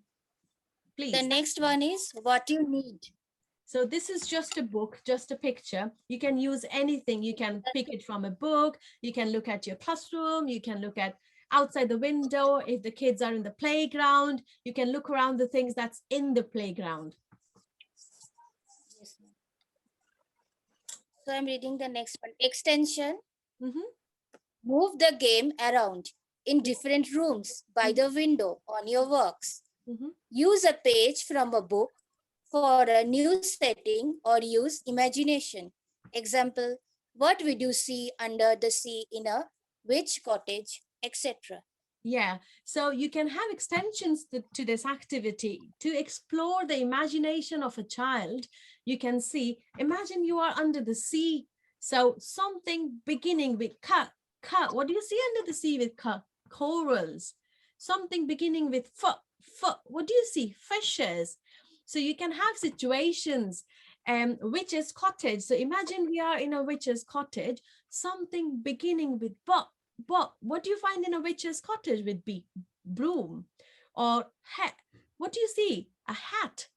Please. The next one is what you need. So this is just a book, just a picture. You can use anything. You can pick it from a book. You can look at your classroom. You can look at outside the window. If the kids are in the playground, you can look around the things that's in the playground. Yes, ma'am. So I'm reading the next one. Extension. Move the game around in different rooms by the window on your works. Use a page from a book for a new setting or use imagination. Example, what would you see under the sea in a witch cottage, etc. Yeah, so you can have extensions to this activity to explore the imagination of a child. You can see, imagine you are under the sea. So something beginning with ka. What do you see under the sea with ka? Corals. Something beginning with f. What do you see? Fishes. So you can have situations, witch's cottage. So imagine we are in a witch's cottage, something beginning with but what do you find in a witch's cottage with B? Broom or hat. What do you see? A hat.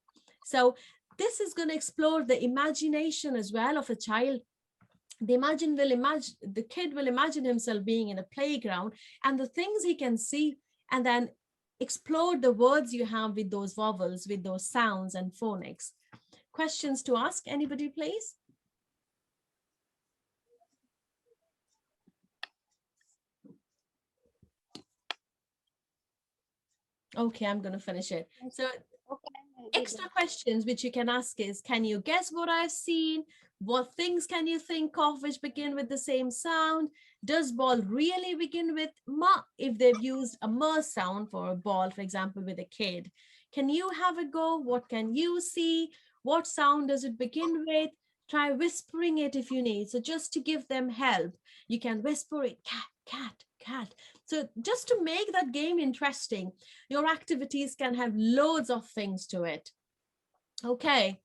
So this is going to explore the imagination as well of a child. The kid will imagine himself being in a playground and the things he can see, and then explore the words you have with those vowels, with those sounds and phonics. Questions to ask, anybody, please? Okay, I'm going to finish it. So extra questions which you can ask is, can you guess what I've seen? What things can you think of which begin with the same sound? Does ball really begin with ma if they've used a ma sound for a ball, for example, with a kid? Can you have a go? What can you see? What sound does it begin with? Try whispering it if you need. So just to give them help, you can whisper it, cat, cat, cat. So just to make that game interesting, your activities can have loads of things to it. Okay.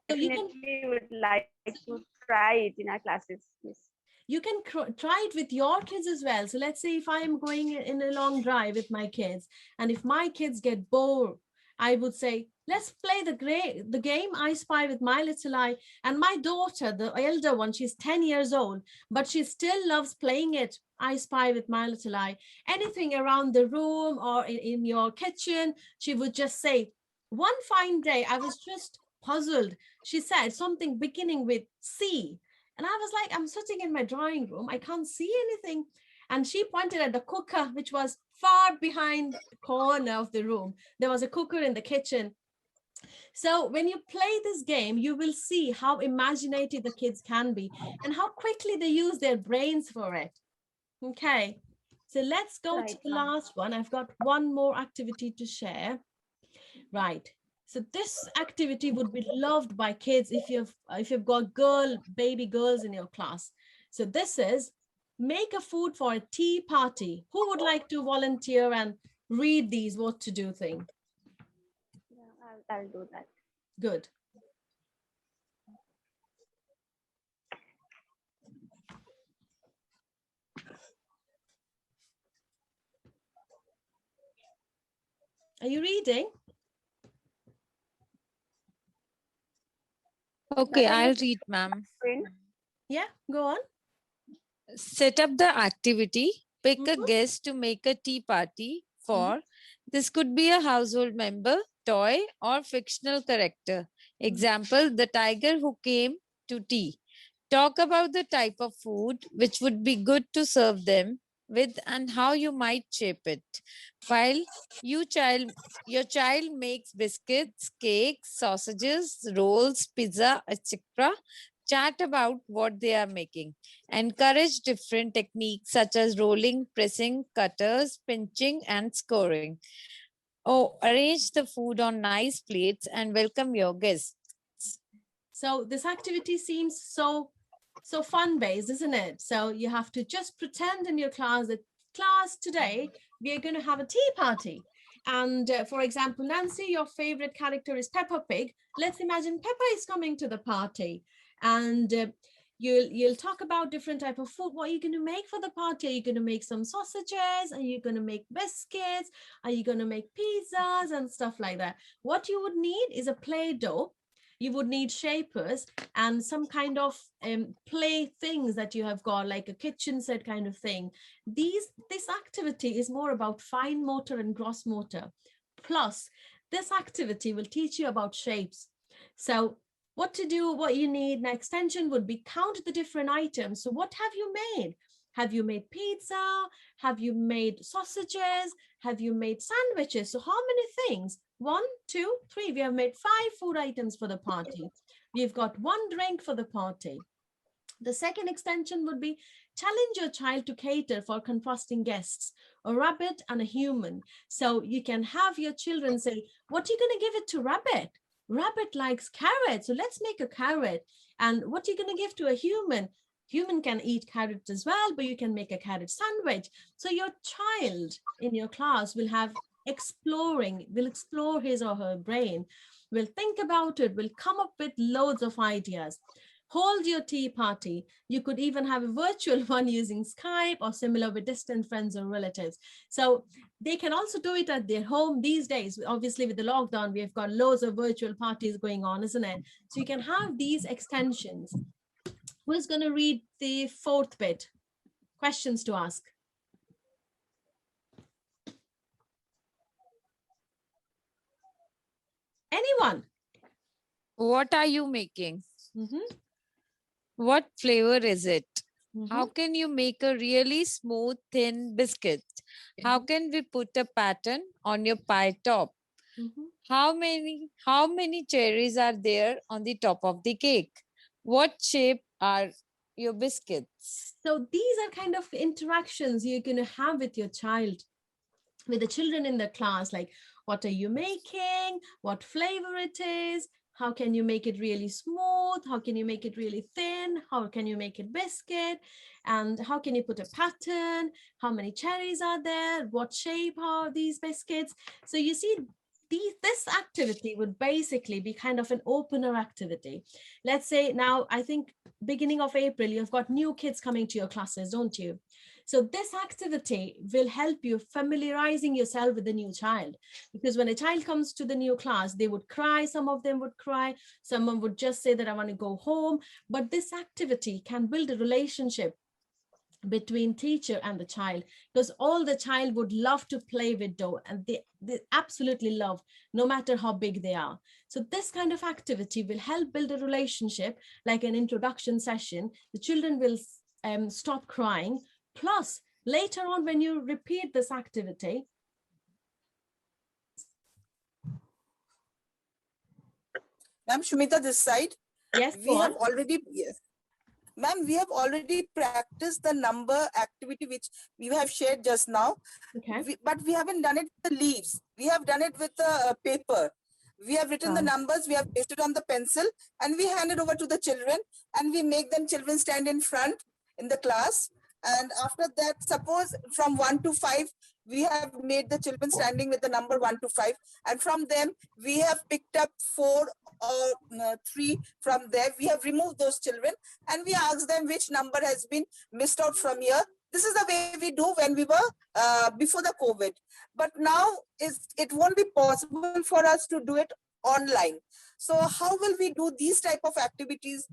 So you can would like to try it in our classes. Yes. You can try it with your kids as well. So let's say if I am going in a long drive with my kids, and if my kids get bored, I would say, let's play the game I Spy with my little eye. And my daughter, the elder one, she's 10 years old, but she still loves playing it. I Spy with my little eye. Anything around the room or in your kitchen, she would just say, one fine day, I was just puzzled. She said something beginning with C. And I was like, I'm sitting in my drawing room. I can't see anything. And she pointed at the cooker, which was far behind the corner of the room. There was a cooker in the kitchen. So when you play this game, you will see how imaginative the kids can be and how quickly they use their brains for it. Okay. So let's go to the last one. I've got one more activity to share. Right. So this activity would be loved by kids if you've got baby girls in your class. So this is make a food for a tea party. Who would like to volunteer and read these what to do thing? Yeah, I'll do that. Good. Are you reading? Okay, I'll read, ma'am. Yeah, go on. Set up the activity. Pick a guest to make a tea party for. This could be a household member, toy, or fictional character. Example, the tiger who came to tea. Talk about the type of food which would be good to serve them with and how you might shape it. While your child makes biscuits, cakes, sausages, rolls, pizza, etc. Chat about what they are making. Encourage different techniques such as rolling, pressing, cutters, pinching, and scoring. Oh, arrange the food on nice plates and welcome your guests. So this activity seems so fun-based, isn't it? So you have to just pretend in your class that class today we are going to have a tea party. And for example, Nancy, your favorite character is Peppa Pig. Let's imagine Peppa is coming to the party, and you'll talk about different type of food. What are you going to make for the party? Are you going to make some sausages? Are you going to make biscuits? Are you going to make pizzas and stuff like that? What you would need is a Play-Doh. You would need shapers and some kind of play things that you have got, like a kitchen set kind of thing. This activity is more about fine motor and gross motor. Plus, this activity will teach you about shapes. So what to do, what you need, an extension would be count the different items. So what have you made? Have you made pizza? Have you made sausages? Have you made sandwiches? So how many things? 1, 2, 3. We have made 5 food items for the party. We've got 1 drink for the party. The second extension would be challenge your child to cater for contrasting guests, a rabbit and a human. So you can have your children say, what are you going to give it to rabbit? Rabbit likes carrot, so let's make a carrot. And what are you going to give to a human? Human can eat carrots as well, but you can make a carrot sandwich. So your child in your class will explore his or her brain, will think about it, will come up with loads of ideas. Hold your tea party. You could even have a virtual one using Skype or similar with distant friends or relatives. So they can also do it at their home these days. Obviously, with the lockdown, we've got loads of virtual parties going on, isn't it? So you can have these extensions. Who's going to read the 4th bit? Questions to ask. Anyone? What are you making? What flavor is it? How can you make a really smooth, thin biscuit? How can we put a pattern on your pie top? How many cherries are there on the top of the cake? What shape are your biscuits? So these are kind of interactions you're going to have with your child, with the children in the class, like what are you making? What flavor it is? How can you make it really smooth? How can you make it really thin? How can you make it biscuit? And how can you put a pattern? How many cherries are there? What shape are these biscuits? So you see, this activity would basically be kind of an opener activity. Let's say now, I think beginning of April, you've got new kids coming to your classes, don't you? So this activity will help you familiarizing yourself with the new child, because when a child comes to the new class, they would cry. Some of them would cry. Someone would just say that I want to go home. But this activity can build a relationship between teacher and the child, because all the child would love to play with dough, and they absolutely love, no matter how big they are. So this kind of activity will help build a relationship, like an introduction session. The children will stop crying. Plus, later on, when you repeat this activity, Ma'am, Shumita, this side. yes, We have already, yes. Ma'am, we have already practiced the number activity which we have shared just now. Okay. But we haven't done it with the leaves. We have done it with the paper. We have written the numbers, we have pasted on the pencil, and we hand it over to the children, and we make them children stand in front in the class. And after that, suppose from 1 to 5, we have made the children standing with the number 1 to 5. And from them, we have picked up 4 or 3 from there. We have removed those children and we ask them which number has been missed out from here. This is the way we do when we were before the COVID. But now it won't be possible for us to do it online. So how will we do these type of activities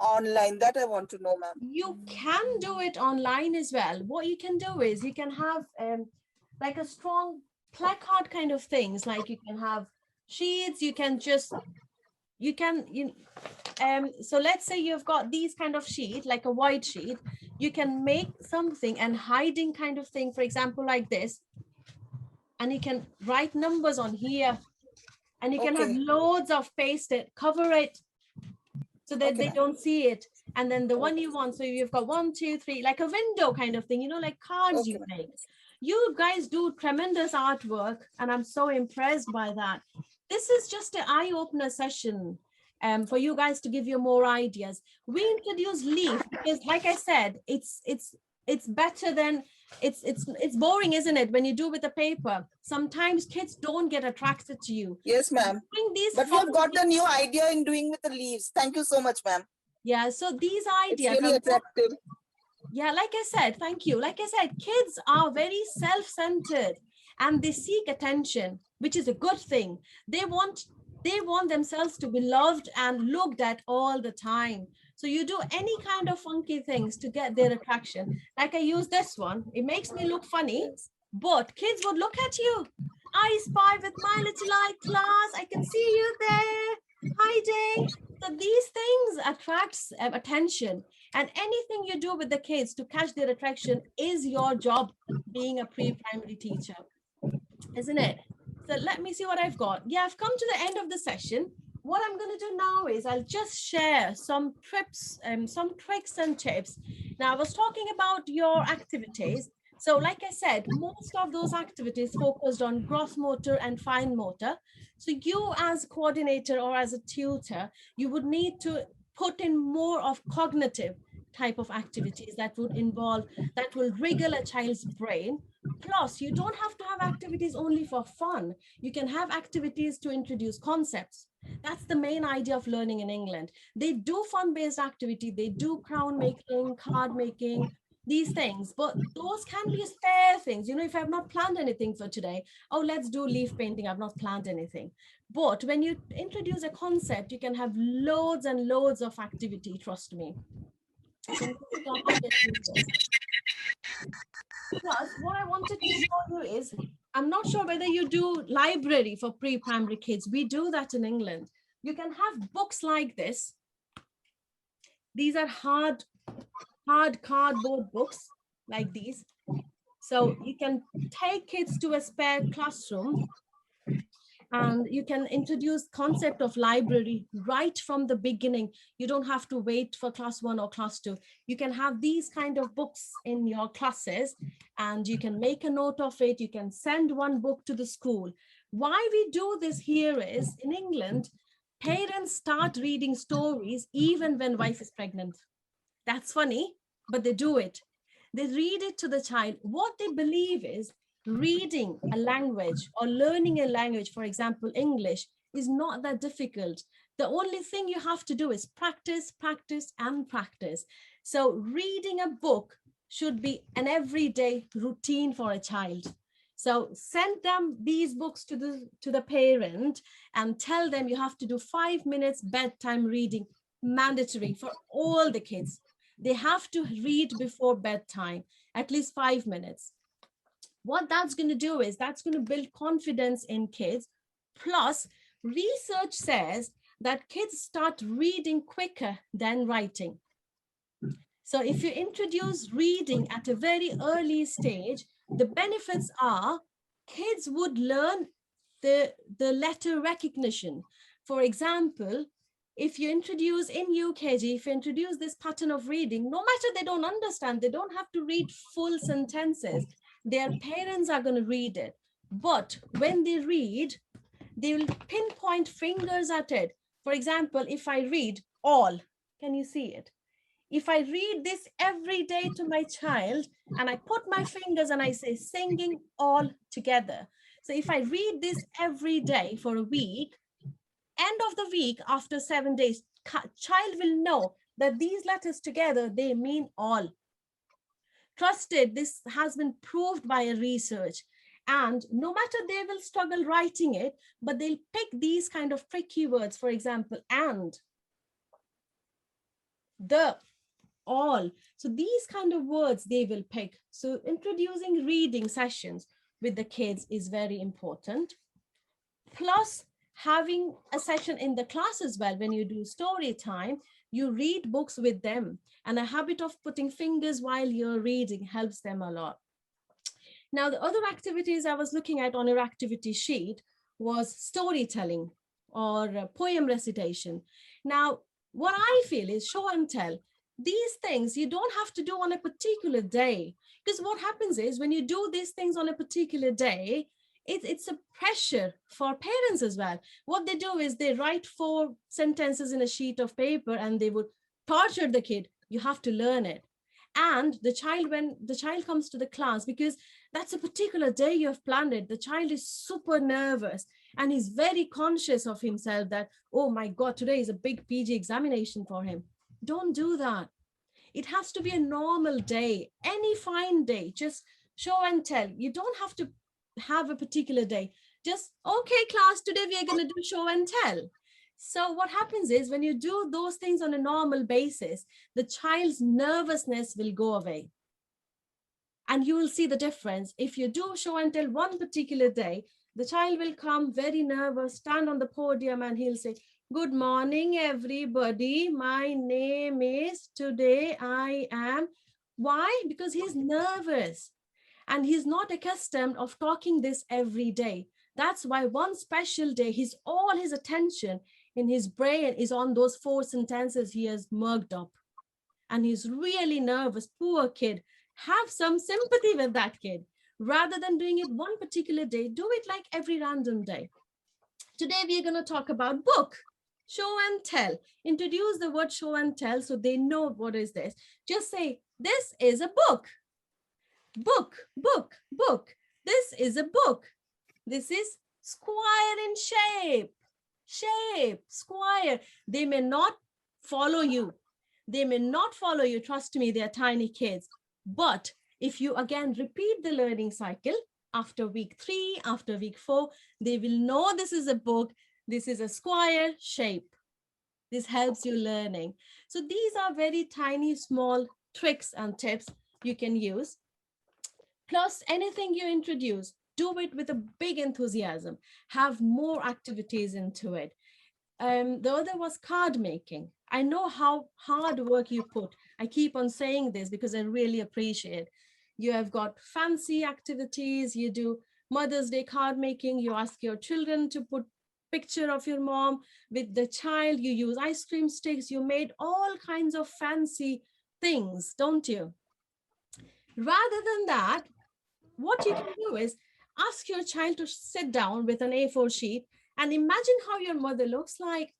online? That I want to know, ma'am. You can do it online as well. What you can do is you can have like a strong placard kind of things, like you can have sheets, so let's say you've got these kind of sheet, like a white sheet, you can make something and hiding kind of thing, for example, like this, and you can write numbers on here, and you can have loads of pasted, cover it so that they don't see it. And then the one you want, so you've got 1, 2, 3, like a window kind of thing, you know, like cards you make. You guys do tremendous artwork, and I'm so impressed by that. This is just an eye-opener session for you guys to give you more ideas. We introduce leaf because, like I said, it's better than it's boring, isn't it? When you do with the paper, sometimes kids don't get attracted to you. Yes, ma'am. But we've got the new idea in doing with the leaves. Thank you so much, ma'am. Yeah, so these ideas it's really attractive. Yeah, like I said, thank you. Like I said, kids are very self-centered and they seek attention, which is a good thing. They want themselves to be loved and looked at all the time. So you do any kind of funky things to get their attraction. Like I use this one. It makes me look funny, but kids would look at you. I spy with my little eye class. I can see you there hiding. So these things attracts attention, and anything you do with the kids to catch their attraction is your job being a pre-primary teacher, isn't it? So let me see what I've got. Yeah, I've come to the end of the session. What I'm going to do now is I'll just share some tricks and tips. Now, I was talking about your activities. So like I said, most of those activities focused on gross motor and fine motor. So you as a coordinator or as a tutor, you would need to put in more of cognitive type of activities that will wriggle a child's brain. Plus, you don't have to have activities only for fun. You can have activities to introduce concepts. That's the main idea of learning in England. They do fun-based activity. They do crown making, card making, these things, but those can be spare things. You know, if I've not planned anything for today, oh, let's do leaf painting. I've not planned anything. But when you introduce a concept, you can have loads and loads of activity, trust me. So plus, what I wanted to show you is, I'm not sure whether you do library for pre-primary kids. We do that in England. You can have books like this. These are hard cardboard books like these. So you can take kids to a spare classroom and you can introduce concept of library right from the beginning. You don't have to wait for class 1 or class 2. You can have these kind of books in your classes and you can make a note of it. You can send one book to the school. Why we do this here is, in England, parents start reading stories even when wife is pregnant. That's funny, but they do it. They read it to the child. What they believe is reading a language or learning a language, for example, English, is not that difficult. The only thing you have to do is practice, practice, and practice. So reading a book should be an everyday routine for a child. So send them these books to the parent and tell them you have to do 5 minutes bedtime reading, mandatory for all the kids. They have to read before bedtime, at least 5 minutes. What that's going to do is that's going to build confidence in kids. Plus, research says that kids start reading quicker than writing. So if you introduce reading at a very early stage, the benefits are kids would learn the letter recognition. For example, if you introduce in UKG, if you introduce this pattern of reading, no matter they don't understand, they don't have to read full sentences. Their parents are going to read it. But when they read, they will pinpoint fingers at it. For example, if I read all, can you see it? If I read this every day to my child and I put my fingers and I say singing all together. So if I read this every day for a week, end of the week, after 7 days, child will know that these letters together, they mean all. Trusted, this has been proved by a research. And no matter they will struggle writing it, but they'll pick these kind of tricky words, for example, and, the, all. So these kind of words they will pick. So introducing reading sessions with the kids is very important. Plus, having a session in the class as well. When you do story time, you read books with them, and a habit of putting fingers while you're reading helps them a lot. Now, the other activities I was looking at on your activity sheet was storytelling or poem recitation. Now, what I feel is show and tell. These things you don't have to do on a particular day, because what happens is when you do these things on a particular day, it's a pressure for parents as well. What they do is they write 4 sentences in a sheet of paper and they would torture the kid. You have to learn it. And the child, when the child comes to the class, because that's a particular day you have planned it, the child is super nervous and he's very conscious of himself that, oh my God, today is a big PG examination for him. Don't do that. It has to be a normal day, any fine day, just show and tell. You don't have to have a particular day. Just, okay, class, today we are going to do show and tell. So what happens is when you do those things on a normal basis, the child's nervousness will go away. And you will see the difference. If you do show and tell one particular day, the child will come very nervous, stand on the podium, and he'll say, good morning, everybody. My name is, today I am. Why? Because he's nervous and he's not accustomed of talking this every day. That's why one special day, all his attention in his brain is on those 4 sentences he has mugged up. And he's really nervous, poor kid. Have some sympathy with that kid. Rather than doing it one particular day, do it like every random day. Today, we're going to talk about book, show and tell. Introduce the word show and tell so they know what is this. Just say, this is a book. Book, book, book. This is a book. This is square in shape. Shape, square. They may not follow you. They may not follow you. Trust me, they're tiny kids. But if you again repeat the learning cycle after week 3, after week 4, they will know this is a book. This is a square shape. This helps you learning. So these are very tiny, small tricks and tips you can use. Plus, anything you introduce, do it with a big enthusiasm. Have more activities into it. The other was card making. I know how hard work you put. I keep on saying this because I really appreciate it. You have got fancy activities. You do Mother's Day card making. You ask your children to put picture of your mom with the child. You use ice cream sticks. You made all kinds of fancy things, don't you? Rather than that, what you can do is ask your child to sit down with an A4 sheet and imagine how your mother looks like.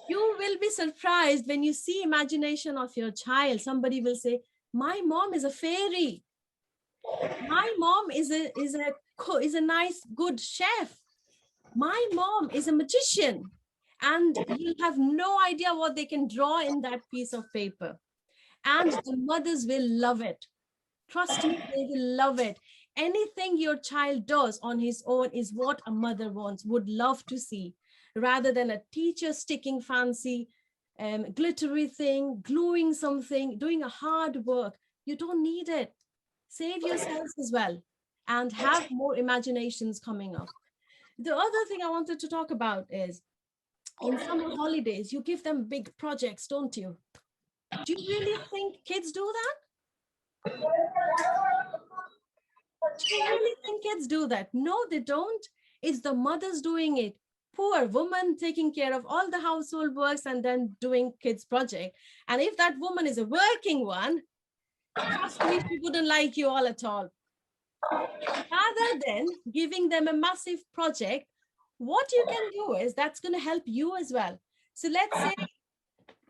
You will be surprised when you see imagination of your child. Somebody will say, my mom is a fairy. My mom is a nice, good chef. My mom is a magician. And you have no idea what they can draw in that piece of paper. And the mothers will love it. Trust me, they will love it. Anything your child does on his own is what a mother would love to see, rather than a teacher sticking fancy glittery thing, gluing something, doing a hard work. You don't need it. Save yourselves as well and have more imaginations coming up. The other thing I wanted to talk about is in summer holidays, you give them big projects, don't you? Do you really think kids do that? Do you really think kids do that? No, they don't. It's the mothers doing it. poor woman taking care of all the household works and then doing kids project. And if that woman is a working one, trust me, she wouldn't like you all at all. Rather than giving them a massive project, what you can do is that's going to help you as well. So let's say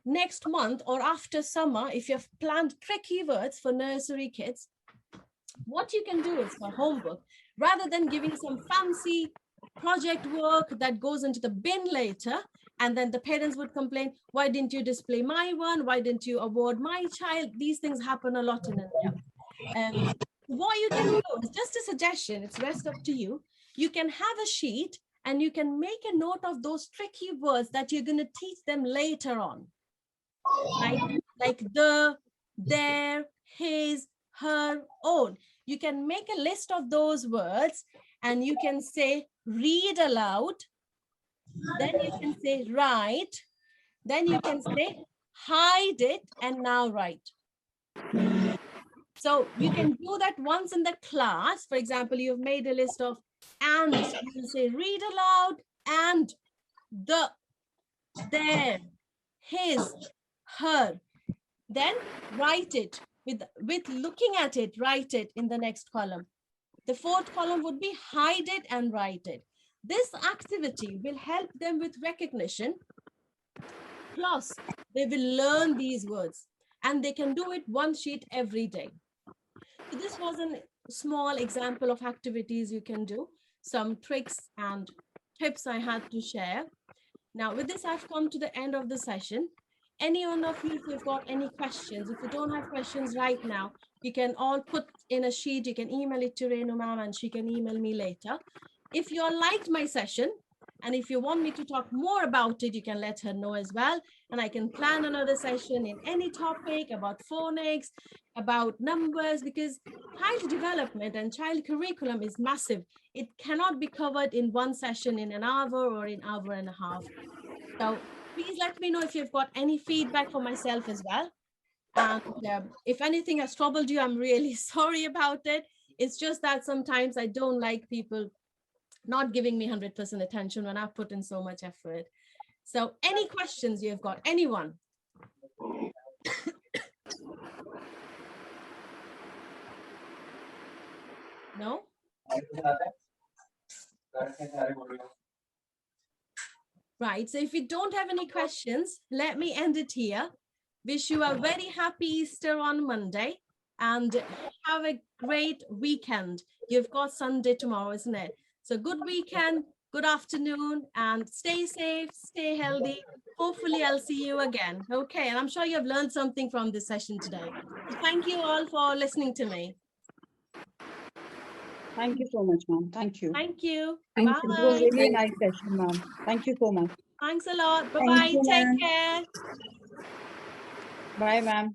next month or after summer, if you've planned tricky words for nursery kids, what you can do is for homework, rather than giving some fancy project work that goes into the bin later, and then the parents would complain, why didn't you display my one? Why didn't you award my child? These things happen a lot in India. And what you can do is just a suggestion, it's rest up to you. You can have a sheet and you can make a note of those tricky words that you're going to teach them later on. Like the, their, his, her, own. You can make a list of those words and you can say, read aloud. Then you can say, write. Then you can say, hide it and now write. So you can do that once in the class. For example, you've made a list of ands. You will say, read aloud and the, their, his, her. Then write it with looking at it, write it in the next column. The fourth column would be hide it and write it. This activity will help them with recognition. Plus, they will learn these words and they can do it one sheet every day. So this was a small example of activities you can do, some tricks and tips I had to share. Now, with this, I've come to the end of the session. Any one of you, if you've got any questions, if you don't have questions right now, you can all put in a sheet. You can email it to Renu ma'am and she can email me later. If you all liked my session, and if you want me to talk more about it, you can let her know as well. And I can plan another session in any topic about phonics, about numbers, because child development and child curriculum is massive. It cannot be covered in one session in an hour or an hour and a half. So please let me know if you've got any feedback for myself as well. And if anything has troubled you, I'm really sorry about it. It's just that sometimes I don't like people not giving me 100% attention when I've put in so much effort. So any questions you've got, anyone? No? Right, so if you don't have any questions, let me end it here. Wish you a very happy Easter on Monday and have a great weekend. You've got Sunday tomorrow, isn't it? So good weekend, good afternoon, and stay safe, stay healthy. Hopefully I'll see you again. Okay, and I'm sure you've learned something from this session today. So thank you all for listening to me. Thank you so much, ma'am. Thank you. Thank you. Thank Bye. you. It was really a nice session, ma'am. Thank you so much. Thanks a lot. Thank Bye-bye. you, Take ma'am. care. Bye, ma'am.